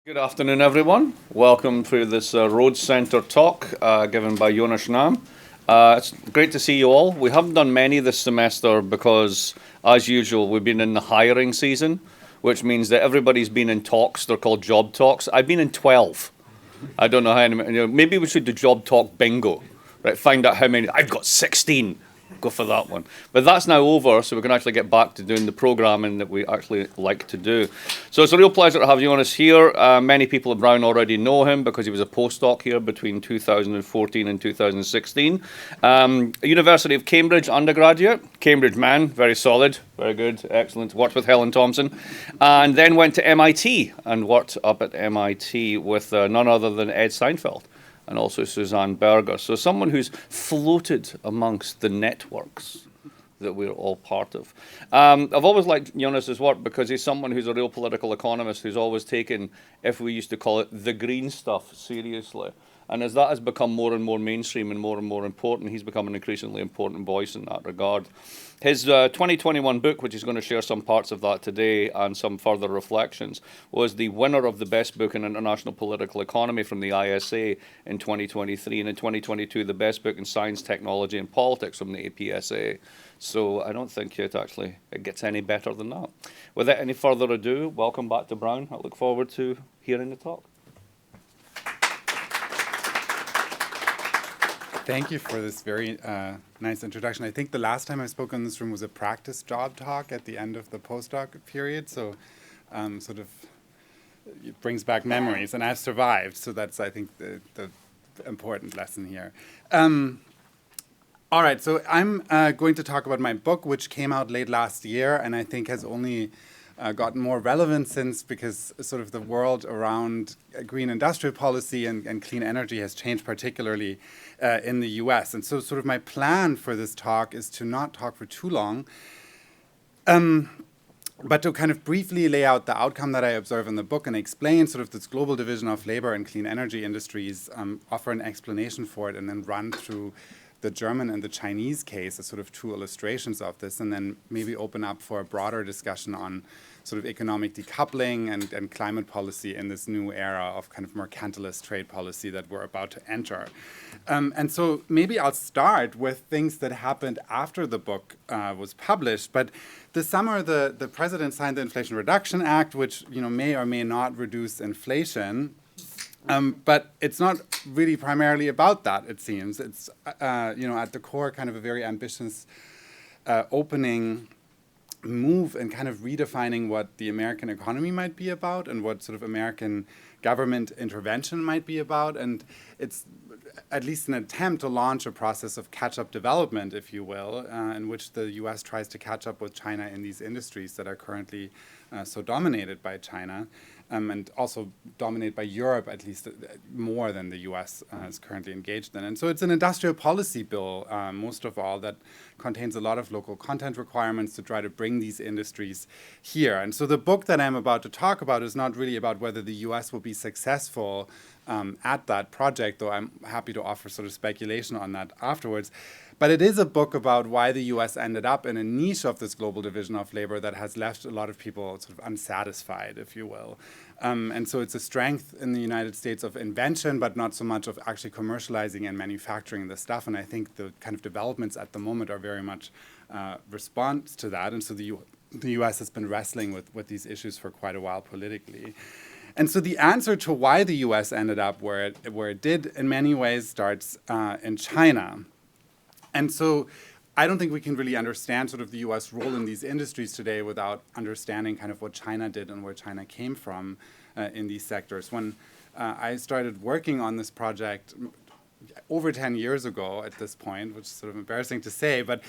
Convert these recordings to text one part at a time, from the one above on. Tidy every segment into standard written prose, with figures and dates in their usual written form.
Good afternoon, everyone. Welcome to this Rhodes Center talk given by Jonas Nahm. It's great to see you all. We haven't done many this semester because, as usual, we've been in the hiring season, which means that everybody's been in talks. They're called job talks. I've been in 12. I don't know how many. Maybe we should do job talk bingo, right? Find out how many. I've got 16. Go for that one. But that's now over, so we can actually get back to doing the programming that we actually like to do. So it's a real pleasure to have Jonas here. Many people at Brown already know him because he was a postdoc here between 2014 and 2016. University of Cambridge undergraduate, Cambridge man, very solid, very good, excellent. Worked with Helen Thompson. And then went to MIT and worked up at MIT with none other than Ed Seinfeld and also Suzanne Berger. So someone who's floated amongst the networks that we're all part of. I've always liked Jonas's work because he's someone who's a real political economist who's always taken, if we used to call it, the green stuff seriously. And as that has become more and more mainstream and more important, he's become an increasingly important voice in that regard. His 2021 book, which he's going to share some parts of that today and some further reflections, was the winner of the best book in international political economy from the ISA in 2023, and in 2022 the best book in science, technology and politics from the APSA. So I don't think it gets any better than that. Without any further ado, welcome back to Brown. I look forward to hearing the talk. Thank you for this very nice introduction. I think the last time I spoke in this room was a practice job talk at the end of the postdoc period, so it brings back memories, and I've survived, so that's, I think, the important lesson here. All right, so I'm going to talk about my book, which came out late last year, and I think has only gotten more relevant since, because sort of the world around green industrial policy and clean energy has changed, particularly in the US. And so sort of my plan for this talk is to not talk for too long, but to kind of briefly lay out the outcome that I observe in the book and explain sort of this global division of labor and clean energy industries, offer an explanation for it, and then run through the German and the Chinese case as sort of two illustrations of this, and then maybe open up for a broader discussion on sort of economic decoupling and climate policy in this new era of kind of mercantilist trade policy that we're about to enter. And so maybe I'll start with things that happened after the book was published. But this summer, the president signed the Inflation Reduction Act, which may or may not reduce inflation. But it's not really primarily about that, it seems. It's, at the core kind of a very ambitious opening move and kind of redefining what the American economy might be about and what sort of American government intervention might be about. And it's at least an attempt to launch a process of catch-up development, if you will, in which the US tries to catch up with China in these industries that are currently so dominated by China. And also dominated by Europe, at least more than the US is currently engaged in. And so it's an industrial policy bill, most of all, that contains a lot of local content requirements to try to bring these industries here. And so the book that I'm about to talk about is not really about whether the US will be successful at that project, though I'm happy to offer sort of speculation on that afterwards. But it is a book about why the US ended up in a niche of this global division of labor that has left a lot of people sort of unsatisfied, if you will. And so it's a strength in the United States of invention, but not so much of actually commercializing and manufacturing the stuff. And I think the kind of developments at the moment are very much response to that. And so the US has been wrestling with these issues for quite a while politically. And so the answer to why the US ended up where it did in many ways starts in China. And so I don't think we can really understand sort of the US role in these industries today without understanding kind of what China did and where China came from in these sectors. When I started working on this project over 10 years ago at this point, which is sort of embarrassing to say, but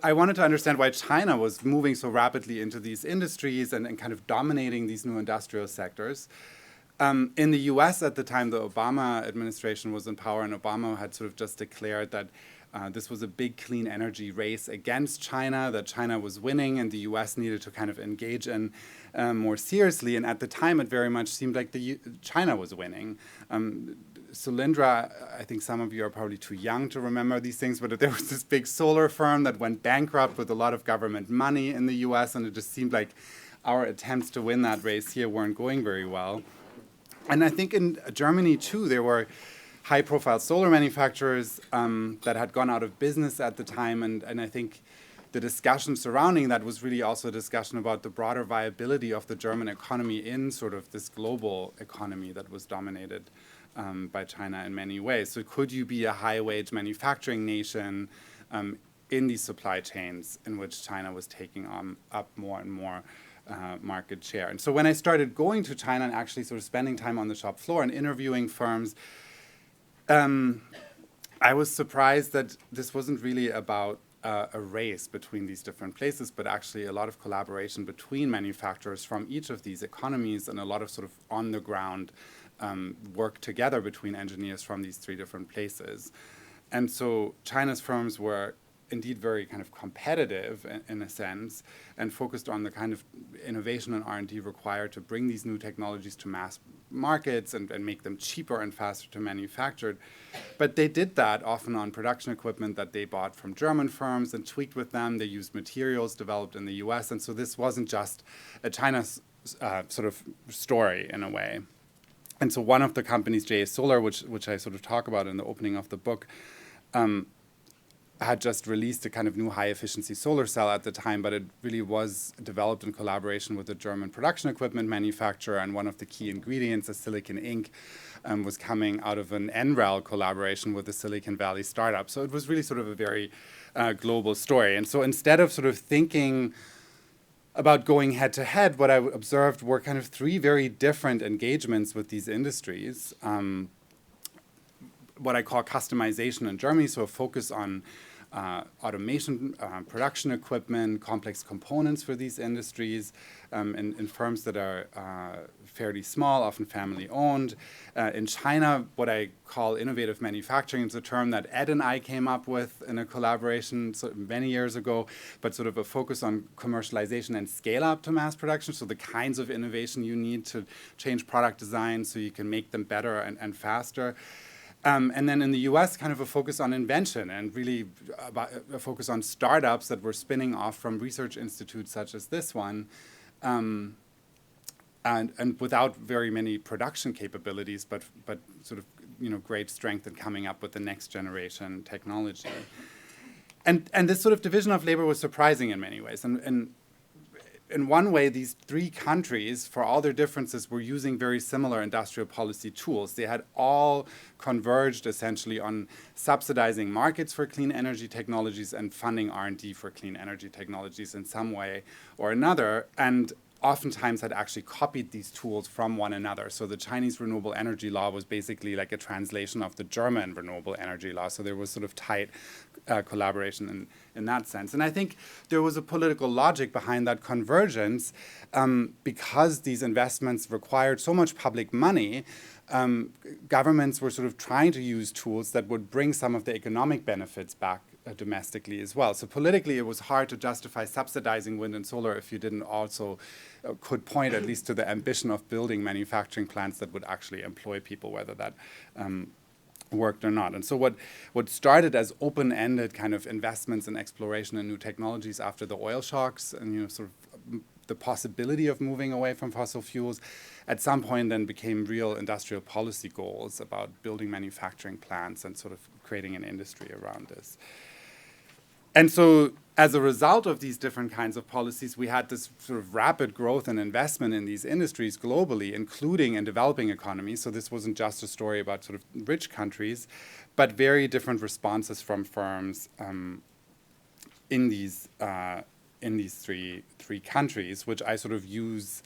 I wanted to understand why China was moving so rapidly into these industries and kind of dominating these new industrial sectors. In the US at the time, the Obama administration was in power, and Obama had sort of just declared that this was a big clean energy race against China, that China was winning and the US needed to kind of engage in more seriously. And at the time, it very much seemed like China was winning. Solyndra, I think some of you are probably too young to remember these things, but there was this big solar firm that went bankrupt with a lot of government money in the US, and it just seemed like our attempts to win that race here weren't going very well. And I think in Germany, too, there were high-profile solar manufacturers that had gone out of business at the time. And I think the discussion surrounding that was really also a discussion about the broader viability of the German economy in sort of this global economy that was dominated by China in many ways. So could you be a high-wage manufacturing nation in these supply chains in which China was taking up more and more market share? And so when I started going to China and actually sort of spending time on the shop floor and interviewing firms, I was surprised that this wasn't really about a race between these different places, but actually a lot of collaboration between manufacturers from each of these economies and a lot of sort of on-the-ground work together between engineers from these three different places. And so China's firms were indeed very kind of competitive in a sense and focused on the kind of innovation and R&D required to bring these new technologies to mass markets and make them cheaper and faster to manufacture. But they did that often on production equipment that they bought from German firms and tweaked with them. They used materials developed in the US. And so this wasn't just a China sort of story in a way. And so one of the companies, JA Solar, which I sort of talk about in the opening of the book, had just released a kind of new high-efficiency solar cell at the time, but it really was developed in collaboration with a German production equipment manufacturer, and one of the key ingredients, a silicon ink, was coming out of an NREL collaboration with a Silicon Valley startup. So it was really sort of a very global story. And so instead of sort of thinking about going head-to-head, what I observed were kind of three very different engagements with these industries. What I call customization in Germany, so a focus on automation, production equipment, complex components for these industries in firms that are fairly small, often family-owned. In China, what I call innovative manufacturing is a term that Ed and I came up with in a collaboration many years ago, but sort of a focus on commercialization and scale-up to mass production, so the kinds of innovation you need to change product design so you can make them better and faster. And then in the US, kind of a focus on invention and really a focus on startups that were spinning off from research institutes such as this one, and without very many production capabilities, but sort of great strength in coming up with the next generation technology. And this sort of division of labor was surprising in many ways. And in one way, these three countries, for all their differences, were using very similar industrial policy tools. They had all converged essentially on subsidizing markets for clean energy technologies and funding R&D for clean energy technologies in some way or another, and oftentimes had actually copied these tools from one another. So the Chinese renewable energy law was basically like a translation of the German renewable energy law. So there was sort of tight collaboration in that sense. And I think there was a political logic behind that convergence because these investments required so much public money. Governments were sort of trying to use tools that would bring some of the economic benefits back domestically as well. So politically, it was hard to justify subsidizing wind and solar if you didn't also could point at least to the ambition of building manufacturing plants that would actually employ people, whether that worked or not. And so what started as open-ended kind of investments in exploration and new technologies after the oil shocks and sort of the possibility of moving away from fossil fuels, at some point then became real industrial policy goals about building manufacturing plants and sort of creating an industry around this. And so as a result of these different kinds of policies, we had this sort of rapid growth and investment in these industries globally, including in developing economies. So this wasn't just a story about sort of rich countries, but very different responses from firms in these three countries, which I sort of use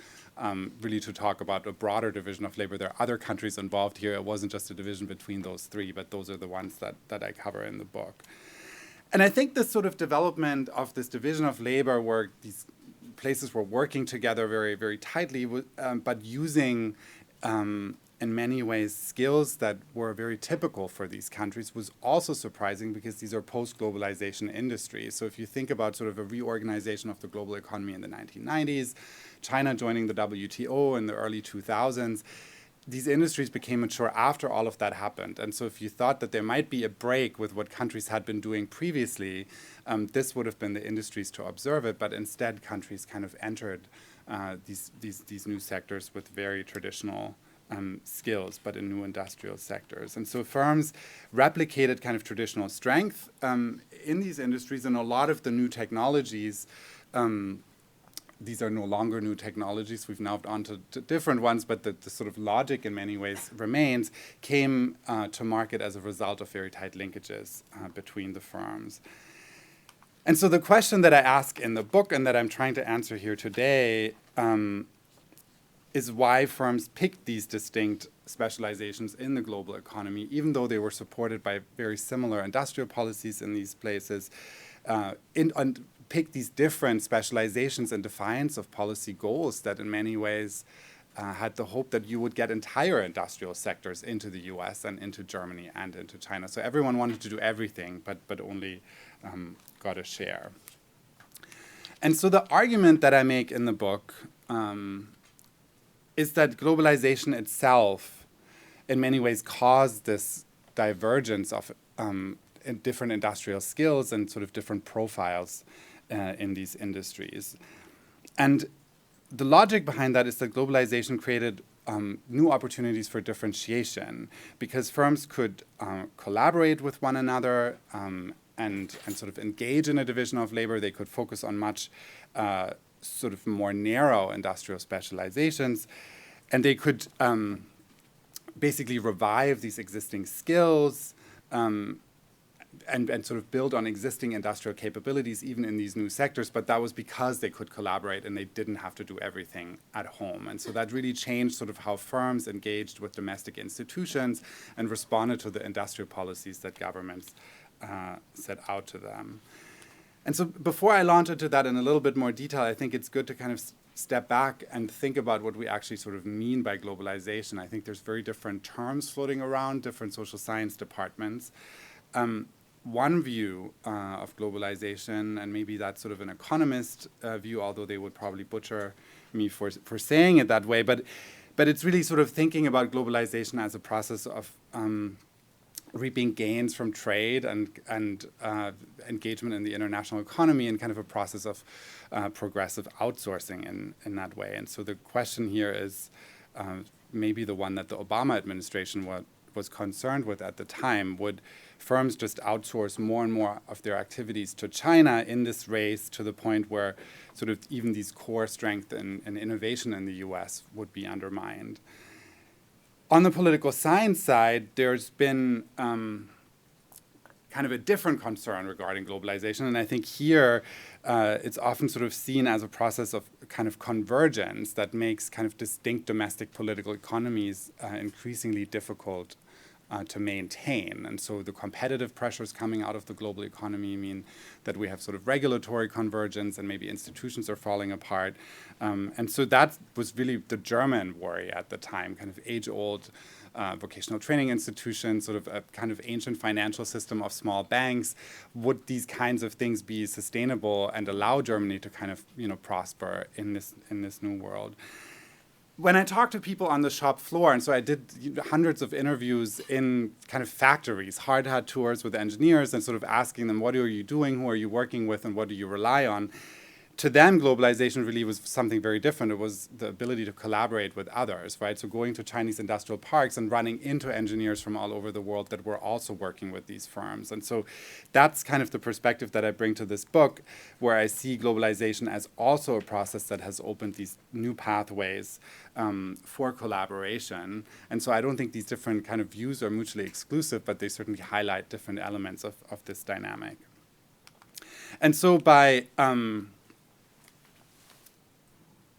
really to talk about a broader division of labor. There are other countries involved here. It wasn't just a division between those three, but those are the ones that I cover in the book. And I think this sort of development of this division of labor where these places were working together very, very tightly, but using, in many ways, skills that were very typical for these countries was also surprising because these are post-globalization industries. So if you think about sort of a reorganization of the global economy in the 1990s, China joining the WTO in the early 2000s, these industries became mature after all of that happened. And so if you thought that there might be a break with what countries had been doing previously, this would have been the industries to observe it. But instead, countries kind of entered these new sectors with very traditional skills, but in new industrial sectors. And so firms replicated kind of traditional strength in these industries, and a lot of the new technologies, these are no longer new technologies, we've now on to different ones, but the sort of logic in many ways remains, came to market as a result of very tight linkages between the firms. And so the question that I ask in the book and that I'm trying to answer here today is why firms picked these distinct specializations in the global economy, even though they were supported by very similar industrial policies in these places, and picked these different specializations in defiance of policy goals that in many ways had the hope that you would get entire industrial sectors into the US and into Germany and into China. So everyone wanted to do everything, but only got a share. And so the argument that I make in the book is that globalization itself, in many ways, caused this divergence of in different industrial skills and sort of different profiles in these industries. And the logic behind that is that globalization created new opportunities for differentiation, because firms could collaborate with one another and sort of engage in a division of labor. They could focus on much sort of more narrow industrial specializations, and they could basically revive these existing skills and sort of build on existing industrial capabilities even in these new sectors, but that was because they could collaborate and they didn't have to do everything at home. And so that really changed sort of how firms engaged with domestic institutions and responded to the industrial policies that governments set out to them. And so before I launch into that in a little bit more detail, I think it's good to kind of step back and think about what we actually sort of mean by globalization. I think there's very different terms floating around, different social science departments. One view of globalization, and maybe that's sort of an economist view, although they would probably butcher me for saying it that way, but it's really sort of thinking about globalization as a process of reaping gains from trade and engagement in the international economy, and kind of a process of progressive outsourcing in that way. And so the question here is maybe the one that the Obama administration was concerned with at the time. Would firms just outsource more and more of their activities to China in this race to the point where sort of even these core strength and innovation in the US would be undermined? On the political science side, there's been kind of a different concern regarding globalization, and I think here it's often sort of seen as a process of kind of convergence that makes kind of distinct domestic political economies increasingly difficult to maintain. And so the competitive pressures coming out of the global economy mean that we have sort of regulatory convergence and maybe institutions are falling apart. And so that was really the German worry at the time, kind of age-old vocational training institutions, sort of a kind of ancient financial system of small banks. Would these kinds of things be sustainable and allow Germany to kind of, prosper in this new world? When I talk to people on the shop floor, and so I did hundreds of interviews in kind of factories, hard hat tours with engineers, and sort of asking them, what are you doing, who are you working with, and what do you rely on? To them, globalization really was something very different. It was the ability to collaborate with others, right? So going to Chinese industrial parks and running into engineers from all over the world that were also working with these firms. And so that's kind of the perspective that I bring to this book, where I see globalization as also a process that has opened these new pathways for collaboration. And so I don't think these different kind of views are mutually exclusive, but they certainly highlight different elements of this dynamic. And so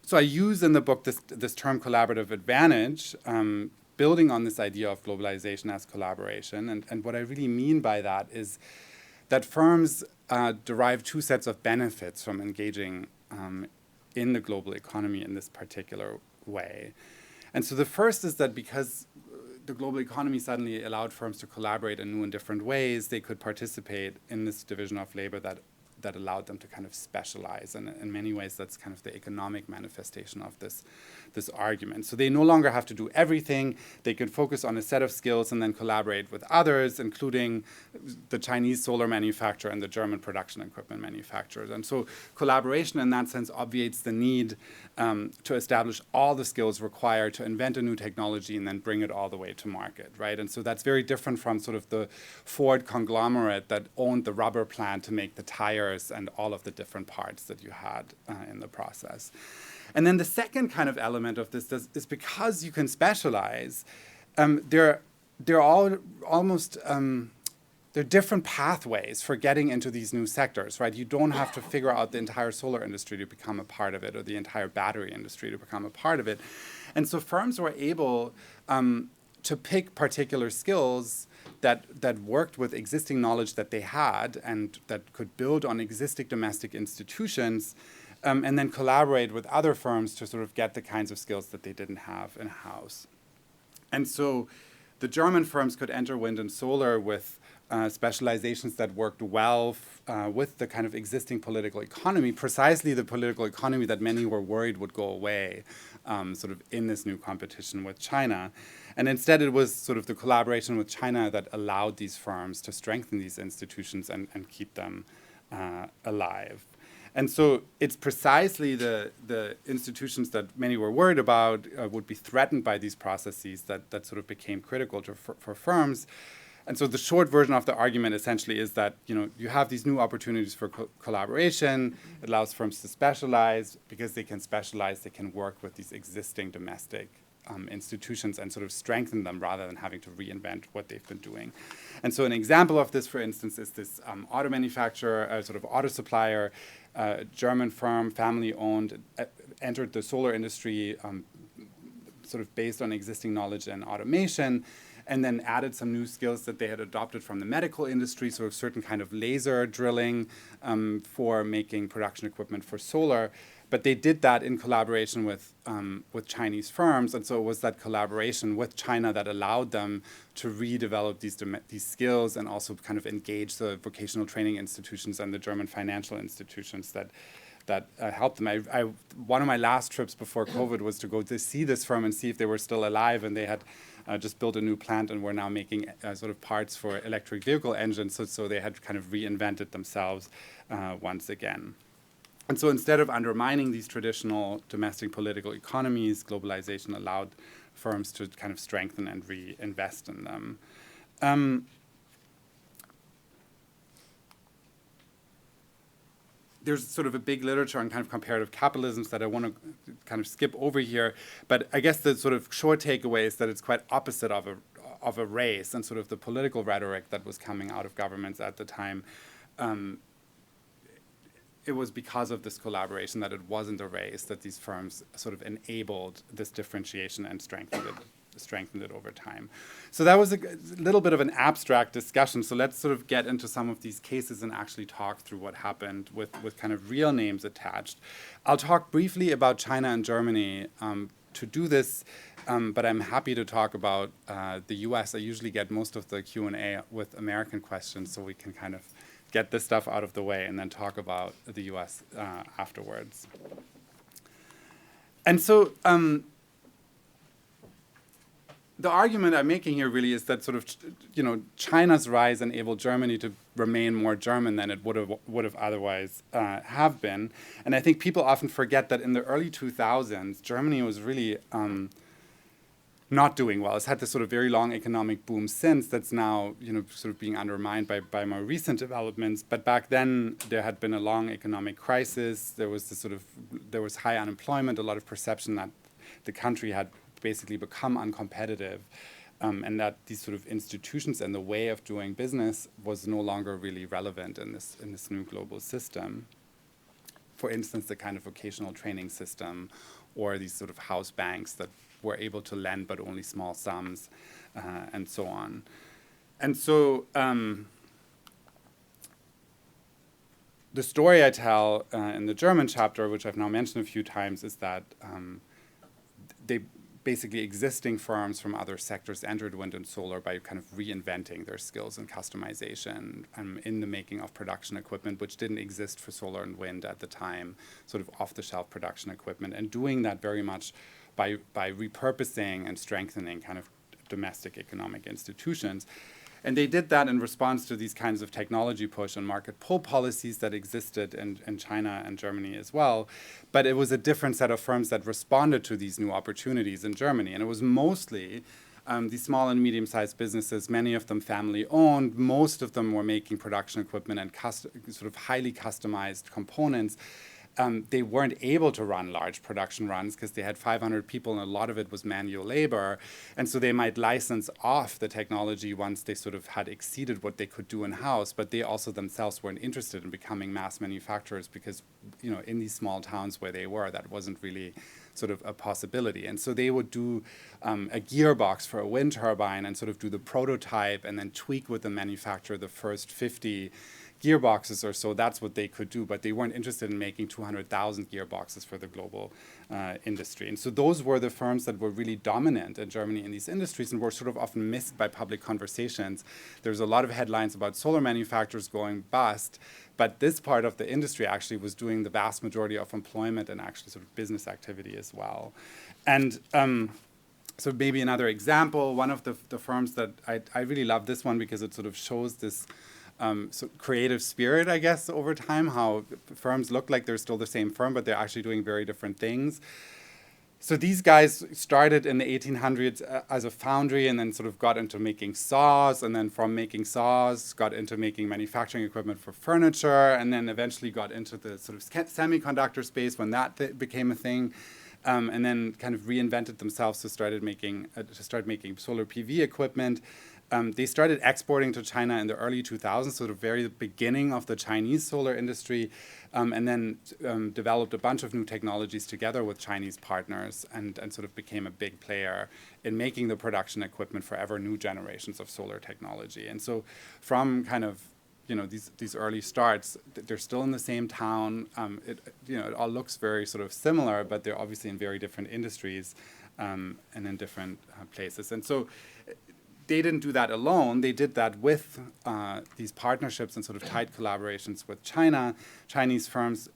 So I use in the book this term collaborative advantage, building on this idea of globalization as collaboration. And what I really mean by that is that firms derive two sets of benefits from engaging in the global economy in this particular way. And so the first is that because the global economy suddenly allowed firms to collaborate in new and different ways, they could participate in this division of labor that that allowed them to kind of specialize. And in many ways, that's kind of the economic manifestation of this argument. So they no longer have to do everything. They can focus on a set of skills and then collaborate with others, including the Chinese solar manufacturer and the German production equipment manufacturers. And so collaboration in that sense obviates the need to establish all the skills required to invent a new technology and then bring it all the way to market, right? And so that's very different from sort of the Ford conglomerate that owned the rubber plant to make the tires and all of the different parts that you had in the process. And then the second kind of element of this is because you can specialize, there are different pathways for getting into these new sectors, right? You don't have to figure out the entire solar industry to become a part of it, or the entire battery industry to become a part of it. And so firms were able to pick particular skills that worked with existing knowledge that they had and that could build on existing domestic institutions, and then collaborate with other firms to sort of get the kinds of skills that they didn't have in-house. And so the German firms could enter wind and solar with specializations that worked well with the kind of existing political economy, precisely the political economy that many were worried would go away sort of in this new competition with China. And instead it was sort of the collaboration with China that allowed these firms to strengthen these institutions and keep them alive. And so it's precisely the institutions that many were worried about would be threatened by these processes that sort of became critical for firms. And so the short version of the argument essentially is that you have these new opportunities for collaboration. It allows firms to specialize. Because they can specialize, they can work with these existing domestic institutions and sort of strengthen them rather than having to reinvent what they've been doing. And so an example of this, for instance, is this auto manufacturer, sort of auto supplier, German firm, family-owned, entered the solar industry sort of based on existing knowledge and automation, and then added some new skills that they had adopted from the medical industry, sort of certain kind of laser drilling for making production equipment for solar. But they did that in collaboration with Chinese firms, and so it was that collaboration with China that allowed them to redevelop these skills and also kind of engage the vocational training institutions and the German financial institutions that helped them. One of my last trips before COVID was to go to see this firm and see if they were still alive, and they had just built a new plant and were now making sort of parts for electric vehicle engines, so they had kind of reinvented themselves once again. And so instead of undermining these traditional domestic political economies, globalization allowed firms to kind of strengthen and reinvest in them. There's sort of a big literature on kind of comparative capitalisms that I want to kind of skip over here. But I guess the sort of short takeaway is that it's quite opposite of a race, and sort of the political rhetoric that was coming out of governments at the time. It was because of this collaboration that it wasn't a race, that these firms sort of enabled this differentiation and strengthened it over time. So that was a little bit of an abstract discussion. So let's sort of get into some of these cases and actually talk through what happened with kind of real names attached. I'll talk briefly about China and Germany to do this, but I'm happy to talk about the US. I usually get most of the Q&A with American questions, so we can kind of get this stuff out of the way and then talk about the US afterwards. And so the argument I'm making here really is that sort of, China's rise enabled Germany to remain more German than it would have otherwise have been. And I think people often forget that in the early 2000s, Germany was really not doing well. It's had this sort of very long economic boom since that's now, sort of being undermined by more recent developments. But back then, there had been a long economic crisis. There was high unemployment, a lot of perception that the country had basically become uncompetitive, and that these sort of institutions and the way of doing business was no longer really relevant in this new global system. For instance, the kind of vocational training system, or these sort of house banks that were able to lend but only small sums, and so on. And so the story I tell in the German chapter, which I've now mentioned a few times, is that they basically existing firms from other sectors entered wind and solar by kind of reinventing their skills in customization in the making of production equipment, which didn't exist for solar and wind at the time, sort of off-the-shelf production equipment, and doing that very much by repurposing and strengthening kind of domestic economic institutions. And they did that in response to these kinds of technology push and market pull policies that existed in China and Germany as well. But it was a different set of firms that responded to these new opportunities in Germany. And it was mostly these small and medium-sized businesses, many of them family-owned. Most of them were making production equipment and sort of highly customized components. They weren't able to run large production runs because they had 500 people and a lot of it was manual labor. And so they might license off the technology once they sort of had exceeded what they could do in-house, but they also themselves weren't interested in becoming mass manufacturers because, in these small towns where they were, that wasn't really sort of a possibility. And so they would do a gearbox for a wind turbine and sort of do the prototype and then tweak with the manufacturer the first 50 gearboxes or so. That's what they could do, but they weren't interested in making 200,000 gearboxes for the global industry. And so those were the firms that were really dominant in Germany in these industries and were sort of often missed by public conversations. There's a lot of headlines about solar manufacturers going bust, but this part of the industry actually was doing the vast majority of employment and actually sort of business activity as well. And so maybe another example, one of the firms that I really love this one because it sort of shows this so creative spirit, I guess, over time, how firms look like they're still the same firm, but they're actually doing very different things. So these guys started in the 1800s as a foundry and then sort of got into making saws, and then from making saws got into making manufacturing equipment for furniture, and then eventually got into the sort of semiconductor space when that became a thing. And then kind of reinvented themselves to start making solar PV equipment. They started exporting to China in the early 2000s, so the very beginning of the Chinese solar industry, and then developed a bunch of new technologies together with Chinese partners and sort of became a big player in making the production equipment for ever new generations of solar technology. And so from kind of these early starts, they're still in the same town. It all looks very sort of similar, but they're obviously in very different industries and in different places. And so they didn't do that alone. They did that with these partnerships and sort of tight collaborations with China. Chinese firms,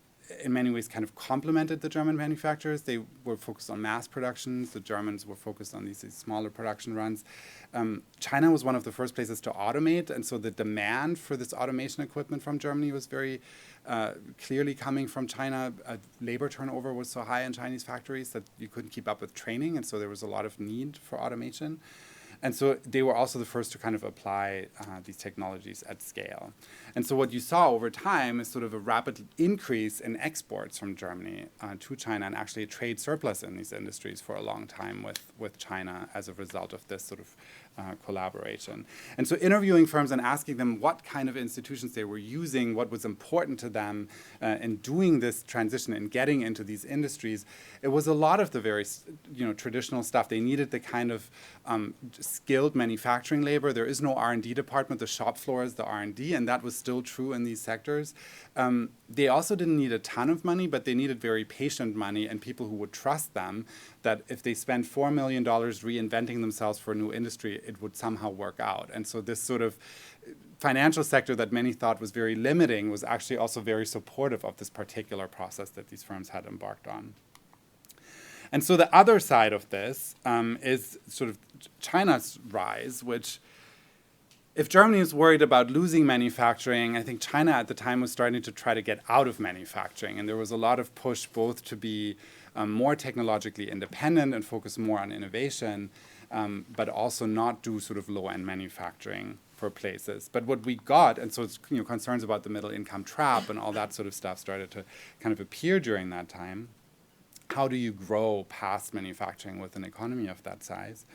in many ways, kind of complemented the German manufacturers. They were focused on mass productions. The Germans were focused on these smaller production runs. China was one of the first places to automate, and so the demand for this automation equipment from Germany was very clearly coming from China. Labor turnover was so high in Chinese factories that you couldn't keep up with training, and so there was a lot of need for automation. And so they were also the first to kind of apply these technologies at scale. And so what you saw over time is sort of a rapid increase in exports from Germany to China, and actually a trade surplus in these industries for a long time with China as a result of this sort of collaboration. And so interviewing firms and asking them what kind of institutions they were using, what was important to them in doing this transition and getting into these industries, it was a lot of the very traditional stuff. They needed the kind of skilled manufacturing labor. There is no R&D department. The shop floor is the R&D, and that was still true in these sectors. They also didn't need a ton of money, but they needed very patient money and people who would trust them that if they spent $4 million reinventing themselves for a new industry, it would somehow work out. And so this sort of financial sector that many thought was very limiting was actually also very supportive of this particular process that these firms had embarked on. And so the other side of this is sort of China's rise, which, if Germany was worried about losing manufacturing, I think China at the time was starting to try to get out of manufacturing. And there was a lot of push both to be more technologically independent and focus more on innovation, but also not do sort of low-end manufacturing for places. But what we got, and so it's, concerns about the middle income trap and all that sort of stuff started to kind of appear during that time. How do you grow past manufacturing with an economy of that size?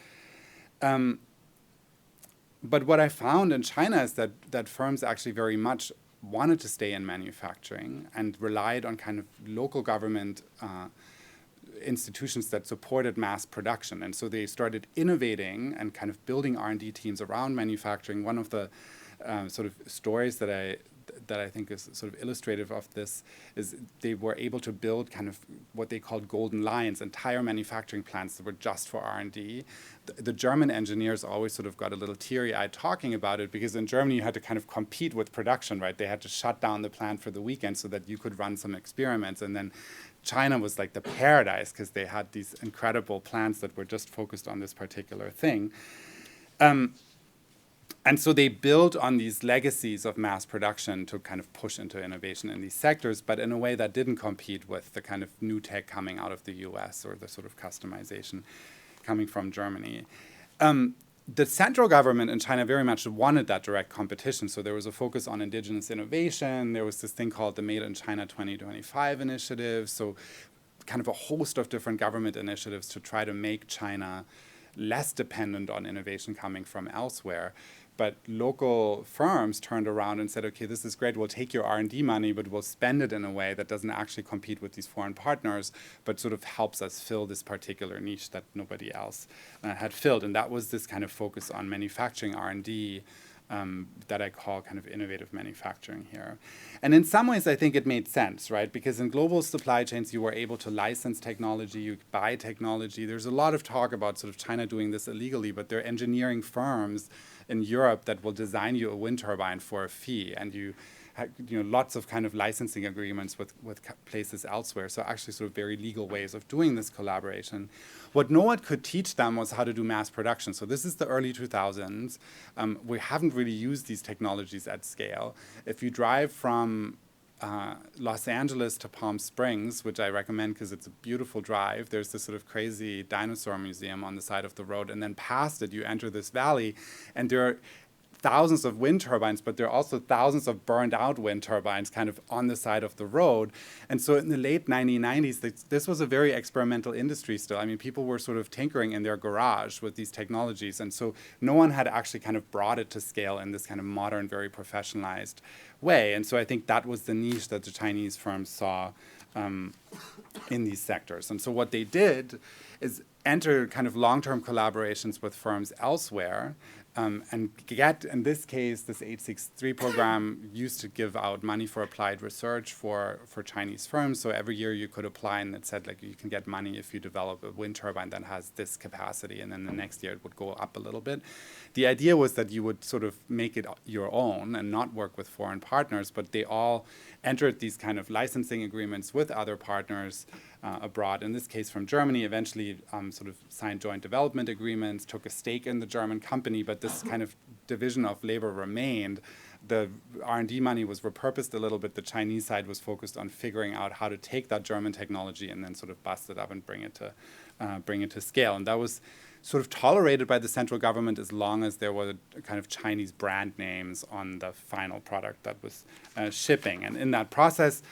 But what I found in China is that firms actually very much wanted to stay in manufacturing and relied on kind of local government institutions that supported mass production. And so they started innovating and kind of building R&D teams around manufacturing. One of the sort of stories that that I think is sort of illustrative of this is they were able to build kind of what they called golden lines, entire manufacturing plants that were just for R&D. The German engineers always sort of got a little teary-eyed talking about it, because in Germany you had to kind of compete with production, right? They had to shut down the plant for the weekend so that you could run some experiments. And then China was like the paradise, because they had these incredible plants that were just focused on this particular thing. And so they built on these legacies of mass production to kind of push into innovation in these sectors, but in a way that didn't compete with the kind of new tech coming out of the US or the sort of customization coming from Germany. The central government in China very much wanted that direct competition. So there was a focus on indigenous innovation. There was this thing called the Made in China 2025 initiative. So kind of a host of different government initiatives to try to make China less dependent on innovation coming from elsewhere. But local firms turned around and said, okay, this is great, we'll take your R&D money, but we'll spend it in a way that doesn't actually compete with these foreign partners, but sort of helps us fill this particular niche that nobody else had filled. And that was this kind of focus on manufacturing R&D that I call kind of innovative manufacturing here. And in some ways, I think it made sense, right? Because in global supply chains, you were able to license technology, you buy technology. There's a lot of talk about sort of China doing this illegally, but they're engineering firms in Europe that will design you a wind turbine for a fee, and you know, lots of kind of licensing agreements with places elsewhere. So actually sort of very legal ways of doing this collaboration. What no one could teach them was how to do mass production. So this is the early 2000s. We haven't really used these technologies at scale. If you drive from Los Angeles to Palm Springs, which I recommend because it's a beautiful drive. There's this sort of crazy dinosaur museum on the side of the road, and then past it you enter this valley, and there are thousands of wind turbines, but there are also thousands of burned out wind turbines kind of on the side of the road. And so in the late 1990s, this was a very experimental industry still. I mean, people were sort of tinkering in their garage with these technologies. And so no one had actually kind of brought it to scale in this kind of modern, very professionalized way. And so I think that was the niche that the Chinese firms saw in these sectors. And so what they did is enter kind of long-term collaborations with firms elsewhere, and get, in this case, this 863 program used to give out money for applied research for Chinese firms. So every year you could apply, and it said, like, you can get money if you develop a wind turbine that has this capacity, and then the next year it would go up a little bit. The idea was that you would sort of make it your own and not work with foreign partners, but they all entered these kind of licensing agreements with other partners abroad, in this case from Germany, eventually sort of signed joint development agreements, took a stake in the German company, but this kind of division of labor remained. The R&D money was repurposed a little bit. The Chinese side was focused on figuring out how to take that German technology and then sort of bust it up and bring it to scale. And that was sort of tolerated by the central government as long as there were kind of Chinese brand names on the final product that was shipping. And in that process,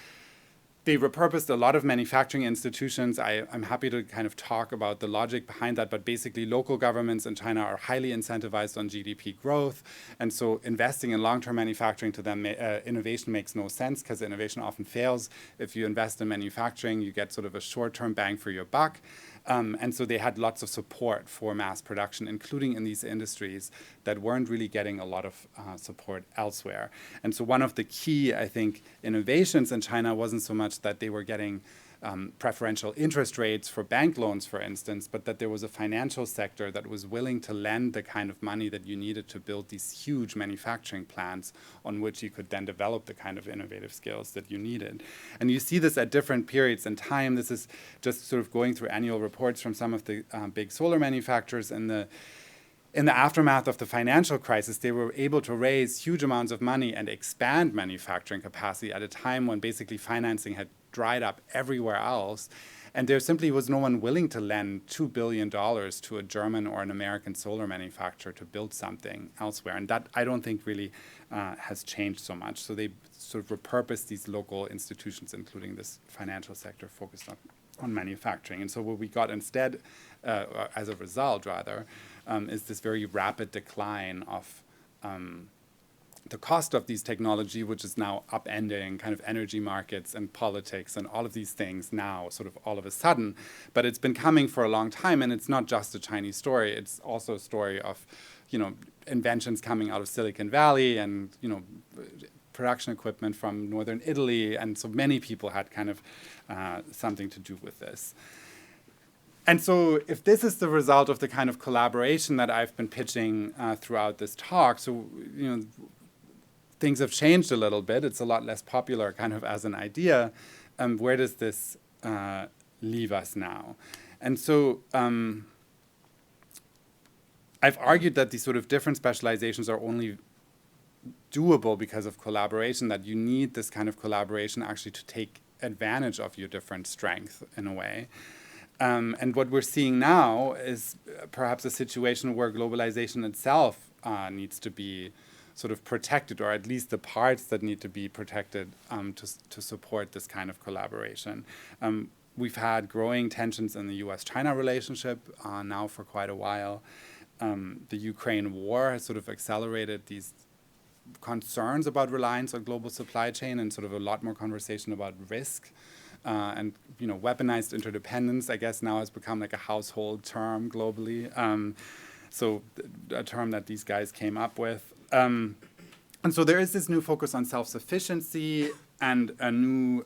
they repurposed a lot of manufacturing institutions. I'm happy to kind of talk about the logic behind that, but basically local governments in China are highly incentivized on GDP growth. And so investing in long-term manufacturing to them, innovation makes no sense, because innovation often fails. If you invest in manufacturing, you get sort of a short-term bang for your buck. And so they had lots of support for mass production, including in these industries that weren't really getting a lot of support elsewhere. And so one of the key, I think, innovations in China wasn't so much that they were getting preferential interest rates for bank loans, for instance, but that there was a financial sector that was willing to lend the kind of money that you needed to build these huge manufacturing plants on which you could then develop the kind of innovative skills that you needed. And you see this at different periods in time. This is just sort of going through annual reports from some of the big solar manufacturers. In the aftermath of the financial crisis, they were able to raise huge amounts of money and expand manufacturing capacity at a time when basically financing had dried up everywhere else. And there simply was no one willing to lend $2 billion to a German or an American solar manufacturer to build something elsewhere. And that, I don't think, really has changed so much. So they sort of repurposed these local institutions, including this financial sector, focused on manufacturing. And so what we got instead, as a result, rather, is this very rapid decline of the cost of these technology, which is now upending kind of energy markets and politics and all of these things now, sort of all of a sudden. But it's been coming for a long time, and it's not just a Chinese story. It's also a story of, inventions coming out of Silicon Valley and, production equipment from northern Italy, and so many people had kind of something to do with this. And so if this is the result of the kind of collaboration that I've been pitching throughout this talk, so things have changed a little bit. It's a lot less popular kind of as an idea. Where does this leave us now? And so I've argued that these sort of different specializations are only doable because of collaboration, that you need this kind of collaboration actually to take advantage of your different strengths in a way. And what we're seeing now is perhaps a situation where globalization itself needs to be sort of protected, or at least the parts that need to be protected to support this kind of collaboration. We've had growing tensions in the US-China relationship now for quite a while. The Ukraine war has sort of accelerated these concerns about reliance on global supply chain and sort of a lot more conversation about risk. And weaponized interdependence, I guess, now has become like a household term globally. So a term that these guys came up with. And so there is this new focus on self-sufficiency and a new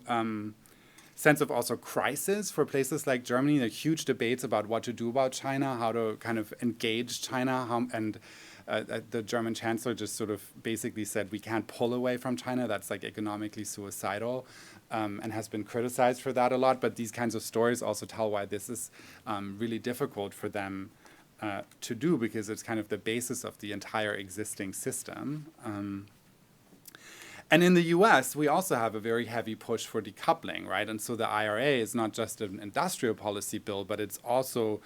sense of also crisis for places like Germany. There are huge debates about what to do about China, how to kind of engage China, and the German chancellor just sort of basically said we can't pull away from China. That's like economically suicidal, and has been criticized for that a lot. But these kinds of stories also tell why this is really difficult for them to do, because it's kind of the basis of the entire existing system. And in the US, we also have a very heavy push for decoupling, right? And so the IRA is not just an industrial policy bill, but it's also